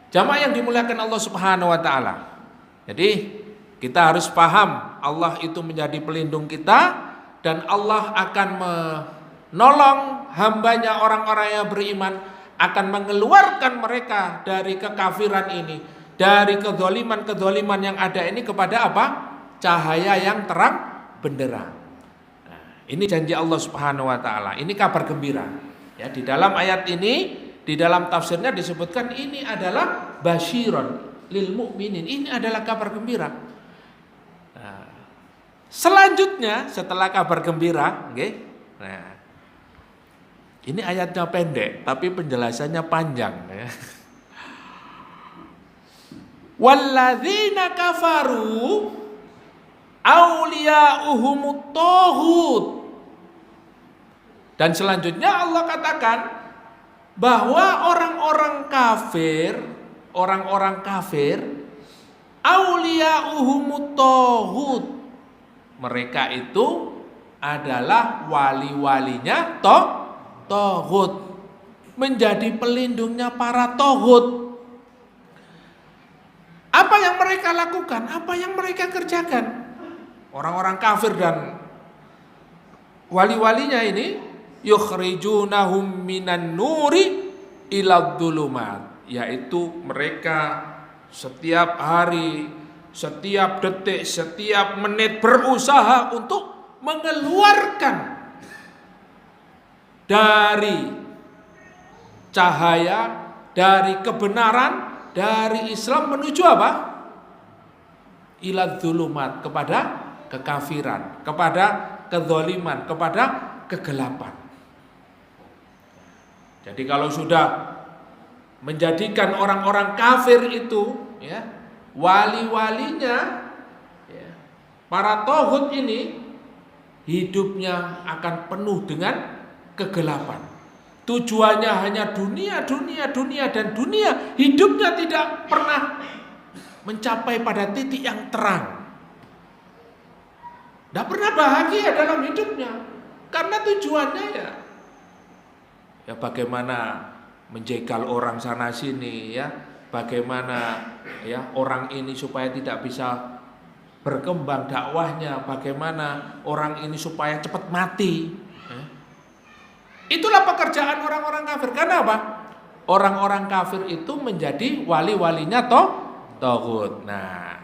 Speaker 2: Jamaah yang dimuliakan Allah Subhanahu wa taala. Jadi, kita harus paham Allah itu menjadi pelindung kita, dan Allah akan menolong hambanya orang-orang yang beriman, akan mengeluarkan mereka dari kekafiran ini, dari kedzaliman-kedzaliman yang ada ini kepada apa? Cahaya yang terang benderang. Nah, ini janji Allah Subhanahu wa taala. Ini kabar gembira. Ya, di dalam ayat ini, di dalam tafsirnya disebutkan ini adalah basyiron lil mukminin. Ini adalah kabar gembira. Nah, selanjutnya setelah kabar gembira, okay, nah, ini ayatnya pendek tapi penjelasannya panjang. Ya. Walladzina kafaru awliya'uhumut taghut. Dan selanjutnya Allah katakan bahwa orang-orang kafir awliya'uhumut taghut, mereka itu adalah wali-walinya taghut, menjadi pelindungnya para taghut. Apa yang mereka lakukan? Apa yang mereka kerjakan? Orang-orang kafir dan wali-walinya ini yukhrijunahum minan nuri ilad dhulumat, yaitu mereka setiap hari, setiap detik, setiap menit berusaha untuk mengeluarkan dari cahaya, dari kebenaran, dari Islam menuju apa? Ilad dhulumat, kepada kekafiran, kepada kedzaliman, kepada kegelapan. Jadi kalau sudah menjadikan orang-orang kafir itu, ya, wali-walinya, ya, para taghut ini, hidupnya akan penuh dengan kegelapan. Tujuannya hanya dunia, dan dunia hidupnya tidak pernah mencapai pada titik yang terang. Tidak pernah bahagia dalam hidupnya, karena tujuannya ya bagaimana menjegal orang sana sini, ya, bagaimana ya orang ini supaya tidak bisa berkembang dakwahnya, bagaimana orang ini supaya cepat mati. Itulah pekerjaan orang-orang kafir. Karena apa? Orang-orang kafir itu menjadi wali-walinya taghut. Nah,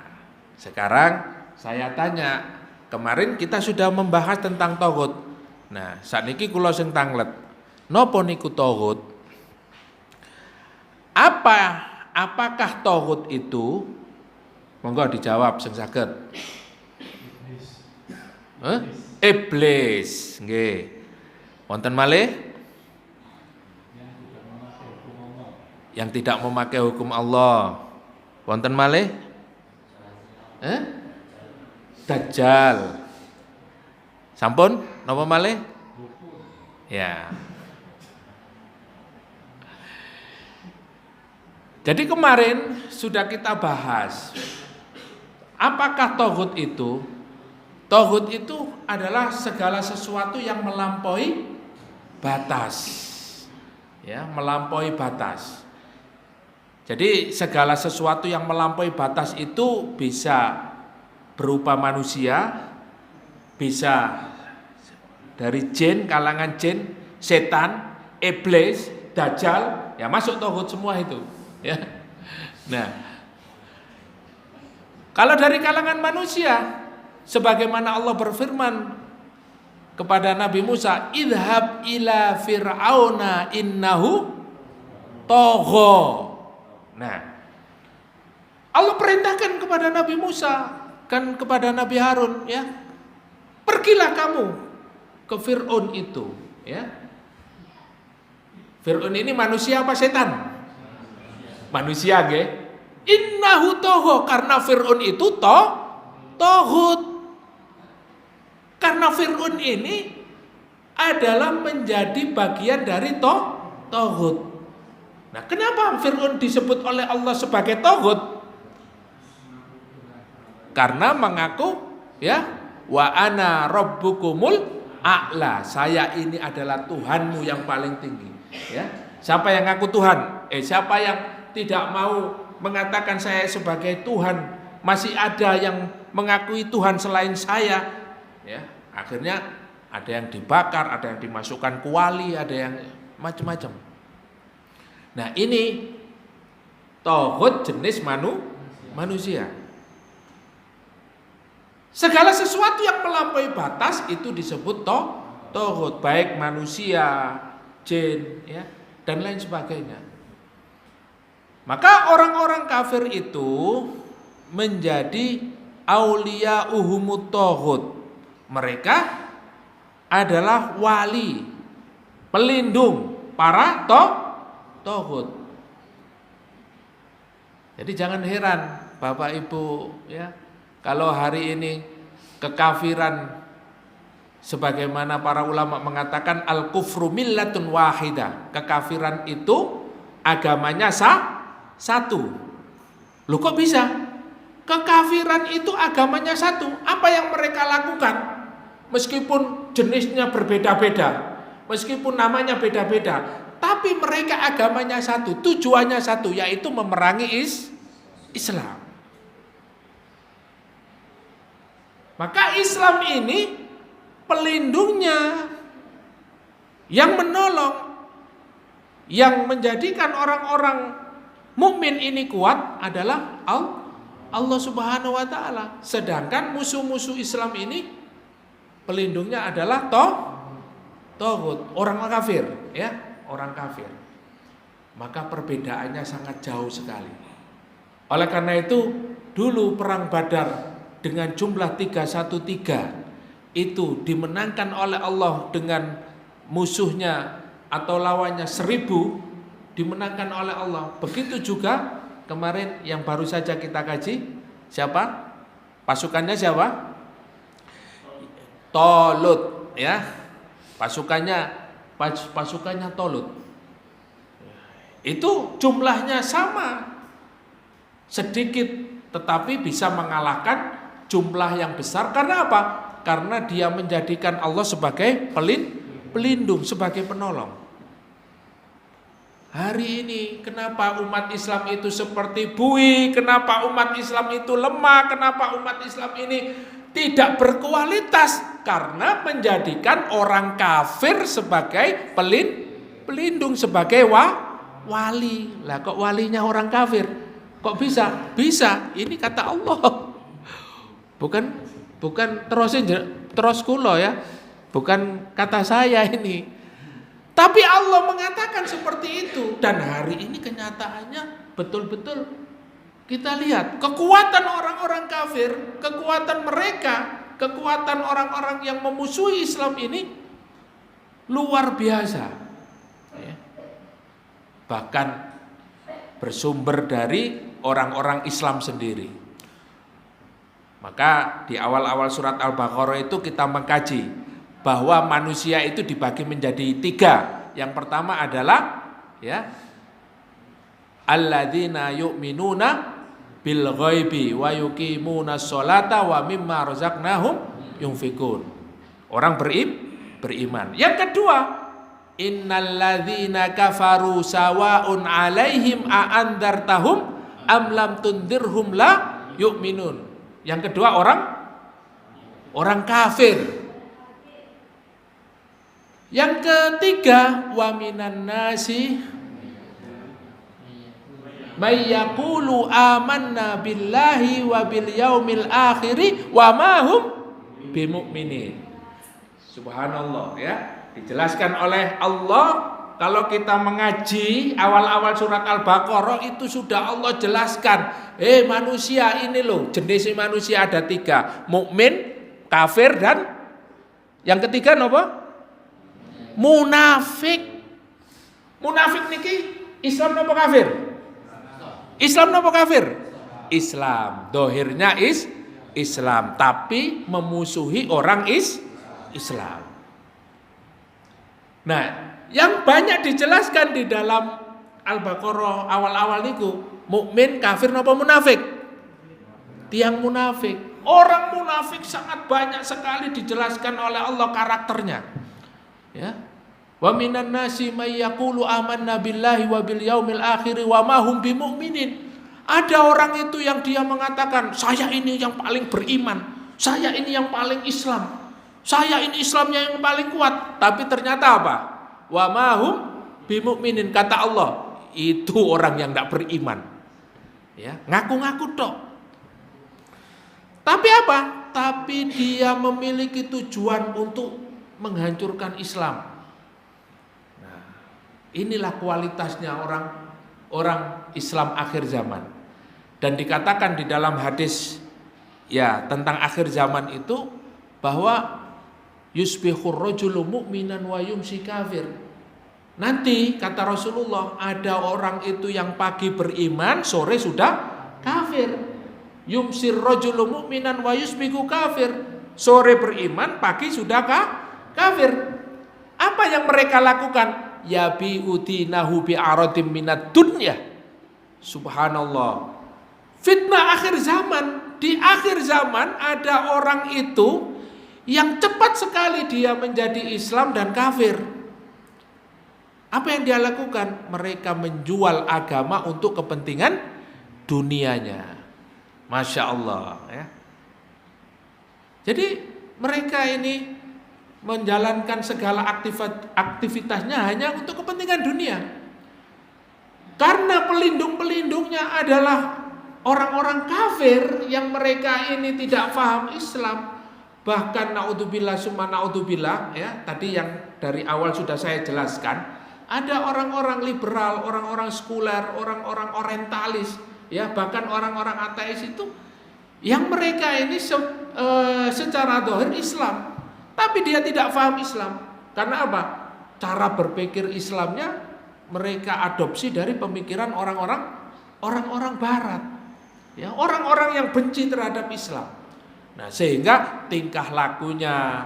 Speaker 2: sekarang saya tanya, kemarin kita sudah membahas tentang taghut. Nah, sakniki kula sing tanglet. Napa niku taghut? Apakah taghut itu? Monggo dijawab sing saged. Iblis, nggih. Wonten malih yang tidak memakai hukum Allah. Wonten malih Dajjal. Sampun napa malih? Ya. Jadi kemarin sudah kita bahas apakah tauhid itu? Tauhid itu adalah segala sesuatu yang melampaui batas. Ya, melampaui batas. Jadi segala sesuatu yang melampaui batas itu bisa berupa manusia, bisa dari jin, kalangan jin, setan, iblis, dajjal, ya masuk tauhid semua itu. Ya. Nah, kalau dari kalangan manusia, sebagaimana Allah berfirman kepada Nabi Musa, idhab ila fir'auna innahu tagha. Nah, Allah perintahkan kepada Nabi Musa, kan kepada Nabi Harun, ya, pergilah kamu ke Fir'aun itu, ya. Fir'aun ini manusia apa setan? Manusia, ge. Innahu tagha, karena Fir'aun itu tauhid. Karena Fir'aun ini adalah menjadi bagian dari tauhid. Nah, kenapa Fir'aun disebut oleh Allah sebagai tauhid? Karena mengaku, ya, wa ana rabbukumul a'la, saya ini adalah Tuhanmu yang paling tinggi. Ya, siapa yang ngaku Tuhan? Siapa yang tidak mau mengatakan saya sebagai Tuhan, masih ada yang mengakui Tuhan selain saya, ya, akhirnya ada yang dibakar, ada yang dimasukkan kuali, ada yang macam-macam. Nah, ini tauhid jenis manusia. Segala sesuatu yang melampaui batas itu disebut tauhid, baik manusia, jin, ya, dan lain sebagainya. Maka orang-orang kafir itu menjadi aulia uhumut tauhid. Mereka adalah wali, pelindung para tauhid. Jadi jangan heran Bapak Ibu, ya, kalau hari ini kekafiran sebagaimana para ulama mengatakan al-kufru millatun wahidah. Kekafiran itu agamanya satu. Loh, kok bisa? Kekafiran itu agamanya satu. Apa yang mereka lakukan? Meskipun jenisnya berbeda-beda, meskipun namanya beda-beda, tapi mereka agamanya satu, tujuannya satu, yaitu memerangi Islam. Maka Islam ini pelindungnya, yang menolong, yang menjadikan orang-orang mukmin ini kuat adalah Allah Subhanahu wa taala. Sedangkan musuh-musuh Islam ini pelindungnya adalah tauhid, orang kafir, ya, orang kafir. Maka perbedaannya sangat jauh sekali. Oleh karena itu, dulu perang Badar dengan jumlah 313 itu dimenangkan oleh Allah dengan musuhnya atau lawannya 1000 dimenangkan oleh Allah. Begitu juga kemarin yang baru saja kita kaji, siapa? Pasukannya siapa? Talut, ya. Pasukannya Talut. Itu jumlahnya sama, sedikit, tetapi bisa mengalahkan jumlah yang besar. Karena apa? Karena dia menjadikan Allah sebagai pelindung, sebagai penolong. Hari ini kenapa umat Islam itu seperti bui? Kenapa umat Islam itu lemah? Kenapa umat Islam ini tidak berkualitas? Karena menjadikan orang kafir sebagai pelindung, sebagai wali. Lah kok walinya orang kafir? Kok bisa? Bisa. Ini kata Allah. Bukan terus kulo, ya. Bukan kata saya ini. Tapi Allah mengatakan seperti itu. Dan hari ini kenyataannya betul-betul kita lihat kekuatan orang-orang kafir, kekuatan mereka, kekuatan orang-orang yang memusuhi Islam ini luar biasa, ya. Bahkan bersumber dari orang-orang Islam sendiri. Maka di awal-awal surat Al-Baqarah itu kita mengkaji bahwa manusia itu dibagi menjadi 3. Yang pertama adalah ya alladzina yu'minuna bil ghaibi wa yuqimuna sholata wa mimma razaqnahum yunfikun. Orang beriman. Yang kedua, innalladzina kafaru sawaun alaihim a'andartahum am lam tundirhum la yu'minun. Yang kedua orang kafir. Yang ketiga, wa minan nasi may yaqulu amanna billahi wa bil yaumil akhiri wa ma hum bimu'minin. Subhanallah ya. Dijelaskan oleh Allah, kalau kita mengaji awal-awal surat Al-Baqarah itu sudah Allah jelaskan, manusia ini loh, jenis manusia ada 3, mukmin, kafir, dan yang ketiga apa? Munafik. Munafik niki Islam napa kafir? Islam napa kafir? Islam. Dohirnya Islam, tapi memusuhi orang Islam. Nah, yang banyak dijelaskan di dalam Al-Baqarah awal-awal niku, mukmin, kafir napa munafik? Tiang munafik. Orang munafik sangat banyak sekali dijelaskan oleh Allah karakternya. Ya. Wa minan nasi may yaqulu amanna billahi wa bil yaumil akhir wa ma hum bimu'minin. Ada orang itu yang dia mengatakan, saya ini yang paling beriman, saya ini yang paling Islam, saya ini Islamnya yang paling kuat, tapi ternyata apa? Wa ma hum bimu'minin, kata Allah, itu orang yang tidak beriman. Ya, ngaku-ngaku tok. Tapi apa? Tapi dia memiliki tujuan untuk menghancurkan Islam. Nah, inilah kualitasnya orang Islam akhir zaman. Dan dikatakan di dalam hadis ya tentang akhir zaman itu bahwa yusbihur rajulu mu'minan wa yumsi kafir. Nanti kata Rasulullah, ada orang itu yang pagi beriman, sore sudah kafir. Yumsir rajulu mu'minan wa yusbihu kafir. Sore beriman, pagi sudah kafir. Apa yang mereka lakukan? Yabi'u dinahu bi'aradim minad dunya. Subhanallah. Fitnah akhir zaman. Di akhir zaman ada orang itu yang cepat sekali dia menjadi Islam dan kafir. Apa yang dia lakukan? Mereka menjual agama untuk kepentingan dunianya. Masya Allah ya. Jadi mereka ini menjalankan segala aktivitasnya hanya untuk kepentingan dunia. Karena pelindung-pelindungnya adalah orang-orang kafir yang mereka ini tidak paham Islam. Bahkan naudzubillah summa naudzubillah ya, tadi yang dari awal sudah saya jelaskan, ada orang-orang liberal, orang-orang sekuler, orang-orang orientalis, ya bahkan orang-orang ateis itu yang mereka ini secara zahir Islam. Tapi dia tidak paham Islam. Karena apa? Cara berpikir Islamnya mereka adopsi dari pemikiran orang-orang barat. Ya, orang-orang yang benci terhadap Islam. Nah, sehingga tingkah lakunya,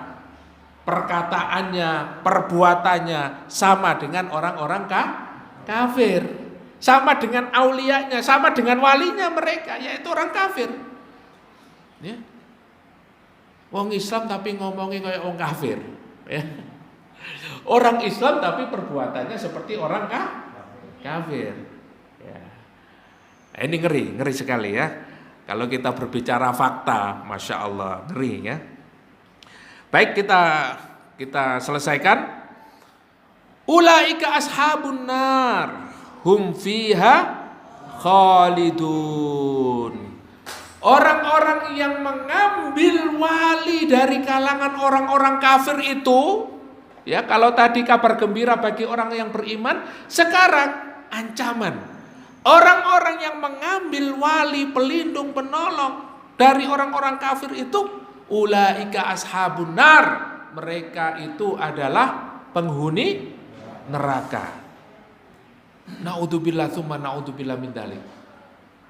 Speaker 2: perkataannya, perbuatannya sama dengan orang-orang kafir. Sama dengan aulianya, sama dengan walinya mereka, yaitu orang kafir. Ya. Wong Islam tapi ngomongnya kayak wong kafir. Ya. Orang Islam tapi perbuatannya seperti orang kafir. Ya. Ini ngeri sekali ya. Kalau kita berbicara fakta, Masya Allah, ngeri ya. Baik, kita selesaikan. Ulaika ashabun nar, hum fiha khalidun. Orang-orang yang mengambil wali dari kalangan orang-orang kafir itu, ya kalau tadi kabar gembira bagi orang yang beriman, sekarang ancaman. Orang-orang yang mengambil wali, pelindung, penolong dari orang-orang kafir itu, ulaika ashabun nar, mereka itu adalah penghuni neraka. Naudzubillah tsumma naudzubillah min dzalik.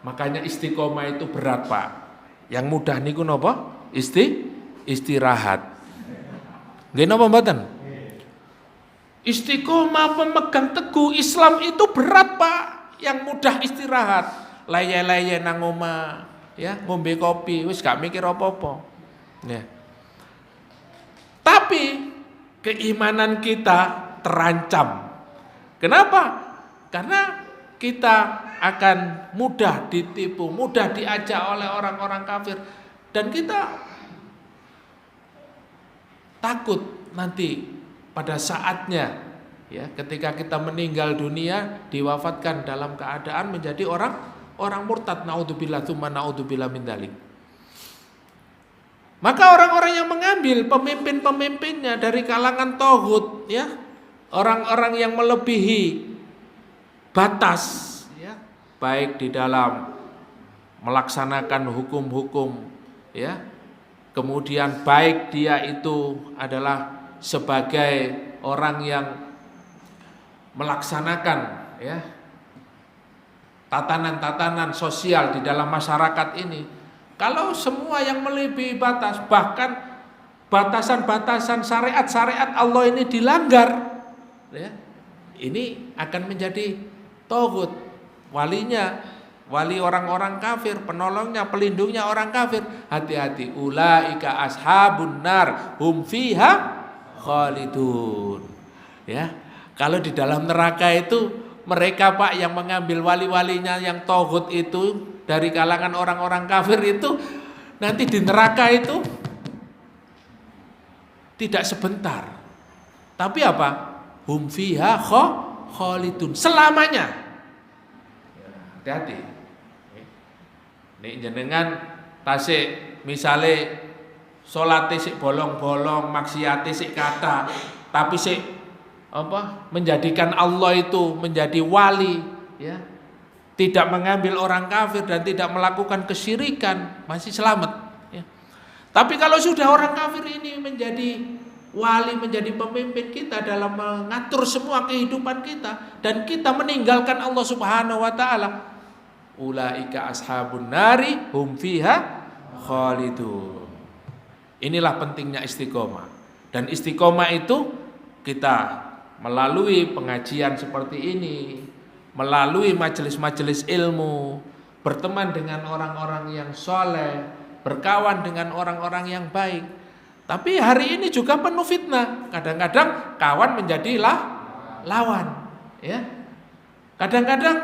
Speaker 2: Makanya istiqomah itu berat, Pak. Yang mudah niku napa? Istirahat. Nggih napa mboten? Istiqomah pemegang teguh Islam itu berat, Pak. Yang mudah istirahat, leye-leye nang omah, ya, ngombe kopi, wis gak mikir apa-apa. Ya. Tapi keimanan kita terancam. Kenapa? Karena kita akan mudah ditipu, mudah diajak oleh orang-orang kafir, dan kita takut nanti pada saatnya, ya, ketika kita meninggal dunia diwafatkan dalam keadaan menjadi orang murtad, naudzubillah tsumma naudzubillah min dzalik. Maka orang-orang yang mengambil pemimpin-pemimpinnya dari kalangan tauhid, ya, orang-orang yang melebihi batas, ya, baik di dalam melaksanakan hukum-hukum, ya, kemudian baik dia itu adalah sebagai orang yang melaksanakan, ya, tatanan-tatanan sosial di dalam masyarakat ini. Kalau semua yang melebihi batas, bahkan batasan-batasan syariat-syariat Allah ini dilanggar, ya, ini akan menjadi tauhid. Walinya, wali orang-orang kafir, penolongnya, pelindungnya orang kafir. Hati-hati, ulaika ashabun nar hum fiha khalidun. Ya, kalau di dalam neraka itu mereka, Pak, yang mengambil wali-walinya yang tauhid itu dari kalangan orang-orang kafir itu, nanti di neraka itu tidak sebentar. Tapi apa? Hum fiha khalidun, selamanya. Hati-hati. Nek jenengan tasik misale salate sik bolong-bolong, maksiate sik kata, tapi sik apa? Menjadikan Allah itu menjadi wali, ya. Tidak mengambil orang kafir dan tidak melakukan kesyirikan, masih selamat, ya. Tapi kalau sudah orang kafir ini menjadi wali, menjadi pemimpin kita dalam mengatur semua kehidupan kita, dan kita meninggalkan Allah Subhanahu wa taala, ulaika ashabun nari hum fiha khalidun. Inilah pentingnya istiqomah. Dan istiqomah itu kita melalui pengajian seperti ini, melalui majelis-majelis ilmu, berteman dengan orang-orang yang soleh, berkawan dengan orang-orang yang baik. Tapi hari ini juga penuh fitnah. Kadang-kadang kawan menjadilah lawan, ya. Kadang-kadang,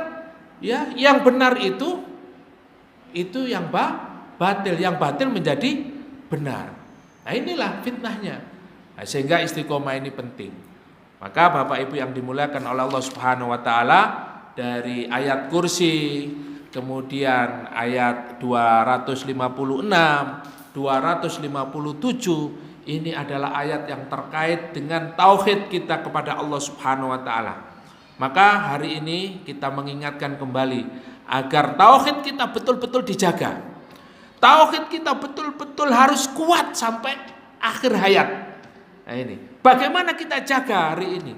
Speaker 2: ya, yang benar itu yang batil, yang batil menjadi benar. Nah, inilah fitnahnya. Nah, sehingga istiqomah ini penting. Maka Bapak Ibu yang dimuliakan oleh Allah Subhanahu wa taala, dari ayat kursi, kemudian ayat 256, 257, ini adalah ayat yang terkait dengan tauhid kita kepada Allah Subhanahu wa taala. Maka hari ini kita mengingatkan kembali agar tauhid kita betul-betul dijaga. Tauhid kita betul-betul harus kuat sampai akhir hayat. Nah, ini bagaimana kita jaga hari ini?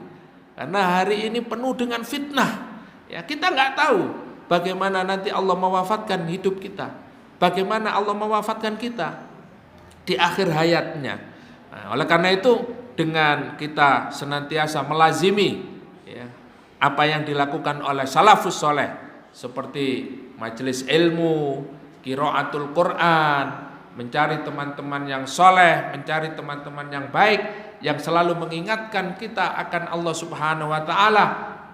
Speaker 2: Karena hari ini penuh dengan fitnah. Ya, kita nggak tahu bagaimana nanti Allah mewafatkan hidup kita, bagaimana Allah mewafatkan kita di akhir hayatnya. Nah, oleh karena itu, dengan kita senantiasa melazimi, ya, apa yang dilakukan oleh salafus soleh, seperti majelis ilmu, qiraatul Quran, mencari teman-teman yang soleh, mencari teman-teman yang baik, yang selalu mengingatkan kita akan Allah Subhanahu wa taala,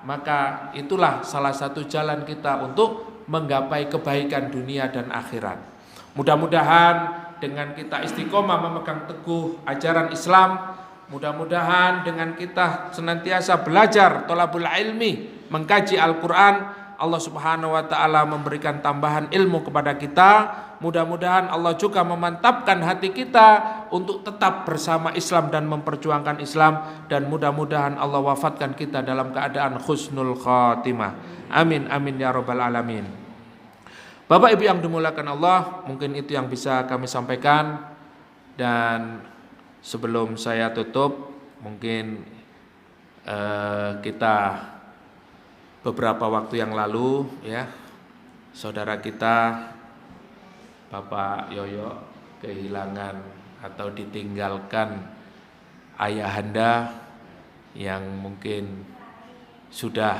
Speaker 2: maka itulah salah satu jalan kita untuk menggapai kebaikan dunia dan akhirat. Mudah-mudahan dengan kita istiqomah memegang teguh ajaran Islam, mudah-mudahan dengan kita senantiasa belajar thalabul ilmi, mengkaji Al-Quran, Allah Subhanahu wa taala memberikan tambahan ilmu kepada kita. Mudah-mudahan Allah juga memantapkan hati kita untuk tetap bersama Islam dan memperjuangkan Islam, dan mudah-mudahan Allah wafatkan kita dalam keadaan husnul khatimah. Amin amin ya rabbal alamin. Bapak Ibu yang dimuliakan Allah, mungkin itu yang bisa kami sampaikan. Dan sebelum saya tutup, mungkin kita beberapa waktu yang lalu, ya, saudara kita Bapak Yoyo kehilangan atau ditinggalkan ayahanda yang mungkin sudah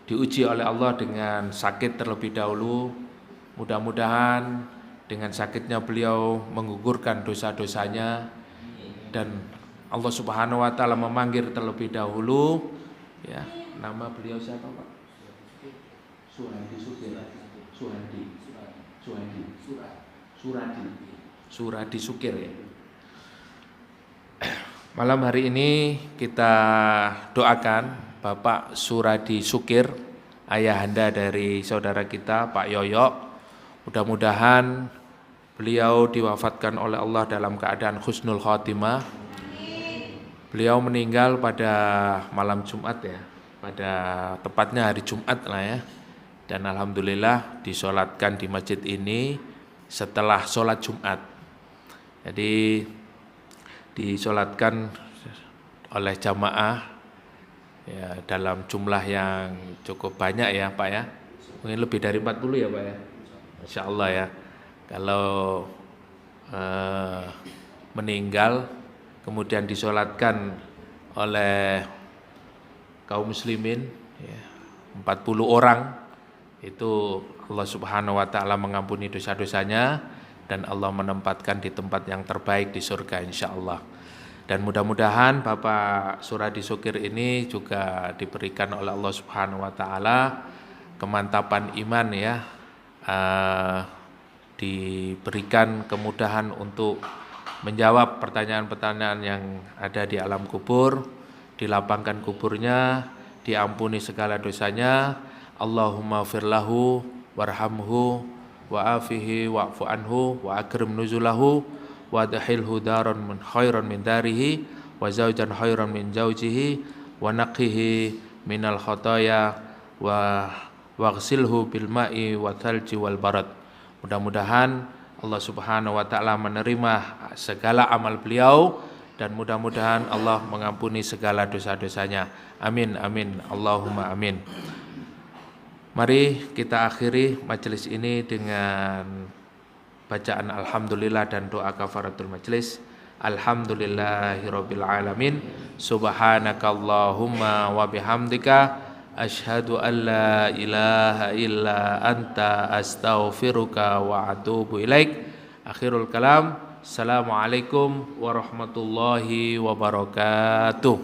Speaker 2: diuji oleh Allah dengan sakit terlebih dahulu. Mudah-mudahan dengan sakitnya beliau menggugurkan dosa-dosanya dan Allah Subhanahu wa taala memanggil terlebih dahulu ya. Nama beliau siapa, Pak? Suradi Sukir ya. Malam hari ini kita doakan Bapak Suradi Sukir, ayahanda dari saudara kita Pak Yoyo. Mudah-mudahan beliau diwafatkan oleh Allah dalam keadaan husnul khotimah. Beliau meninggal pada malam Jumat ya, pada tepatnya hari Jumat lah ya. Dan alhamdulillah disolatkan di masjid ini setelah sholat Jumat. Jadi disolatkan oleh jamaah ya, dalam jumlah yang cukup banyak ya Pak ya. Mungkin lebih dari 40 ya Pak ya. Masya Allah ya. Kalau meninggal kemudian disolatkan oleh kaum muslimin ya, 40 orang, itu Allah Subhanahu wa taala mengampuni dosa-dosanya dan Allah menempatkan di tempat yang terbaik di surga insyaallah. Dan mudah-mudahan Bapak Suradi Sukir ini juga diberikan oleh Allah Subhanahu wa taala kemantapan iman ya, diberikan kemudahan untuk menjawab pertanyaan-pertanyaan yang ada di alam kubur, dilapangkan kuburnya, diampuni segala dosanya. Allahumma firlahu warhamhu wa'afihi wa'fu anhu wa akrim nuzulahu wa adkhilhu daran min khairan min darihi wa zawjan khairan min zawjihi wa naqihi minal khataya wa waghsilhu bil ma'i wa thalji wal barad. Mudah-mudahan Allah Subhanahu wa taala menerima segala amal beliau dan mudah-mudahan Allah mengampuni segala dosa-dosanya. Amin amin Allahumma amin. Mari kita akhiri majelis ini dengan bacaan alhamdulillah dan doa kafaratul majelis. Alhamdulillahirabbil alamin. Subhanakallahumma wa bihamdika asyhadu an la ilaha illa anta astaghfiruka wa atubu ilaik. Akhirul kalam. Assalamualaikum warahmatullahi wabarakatuh.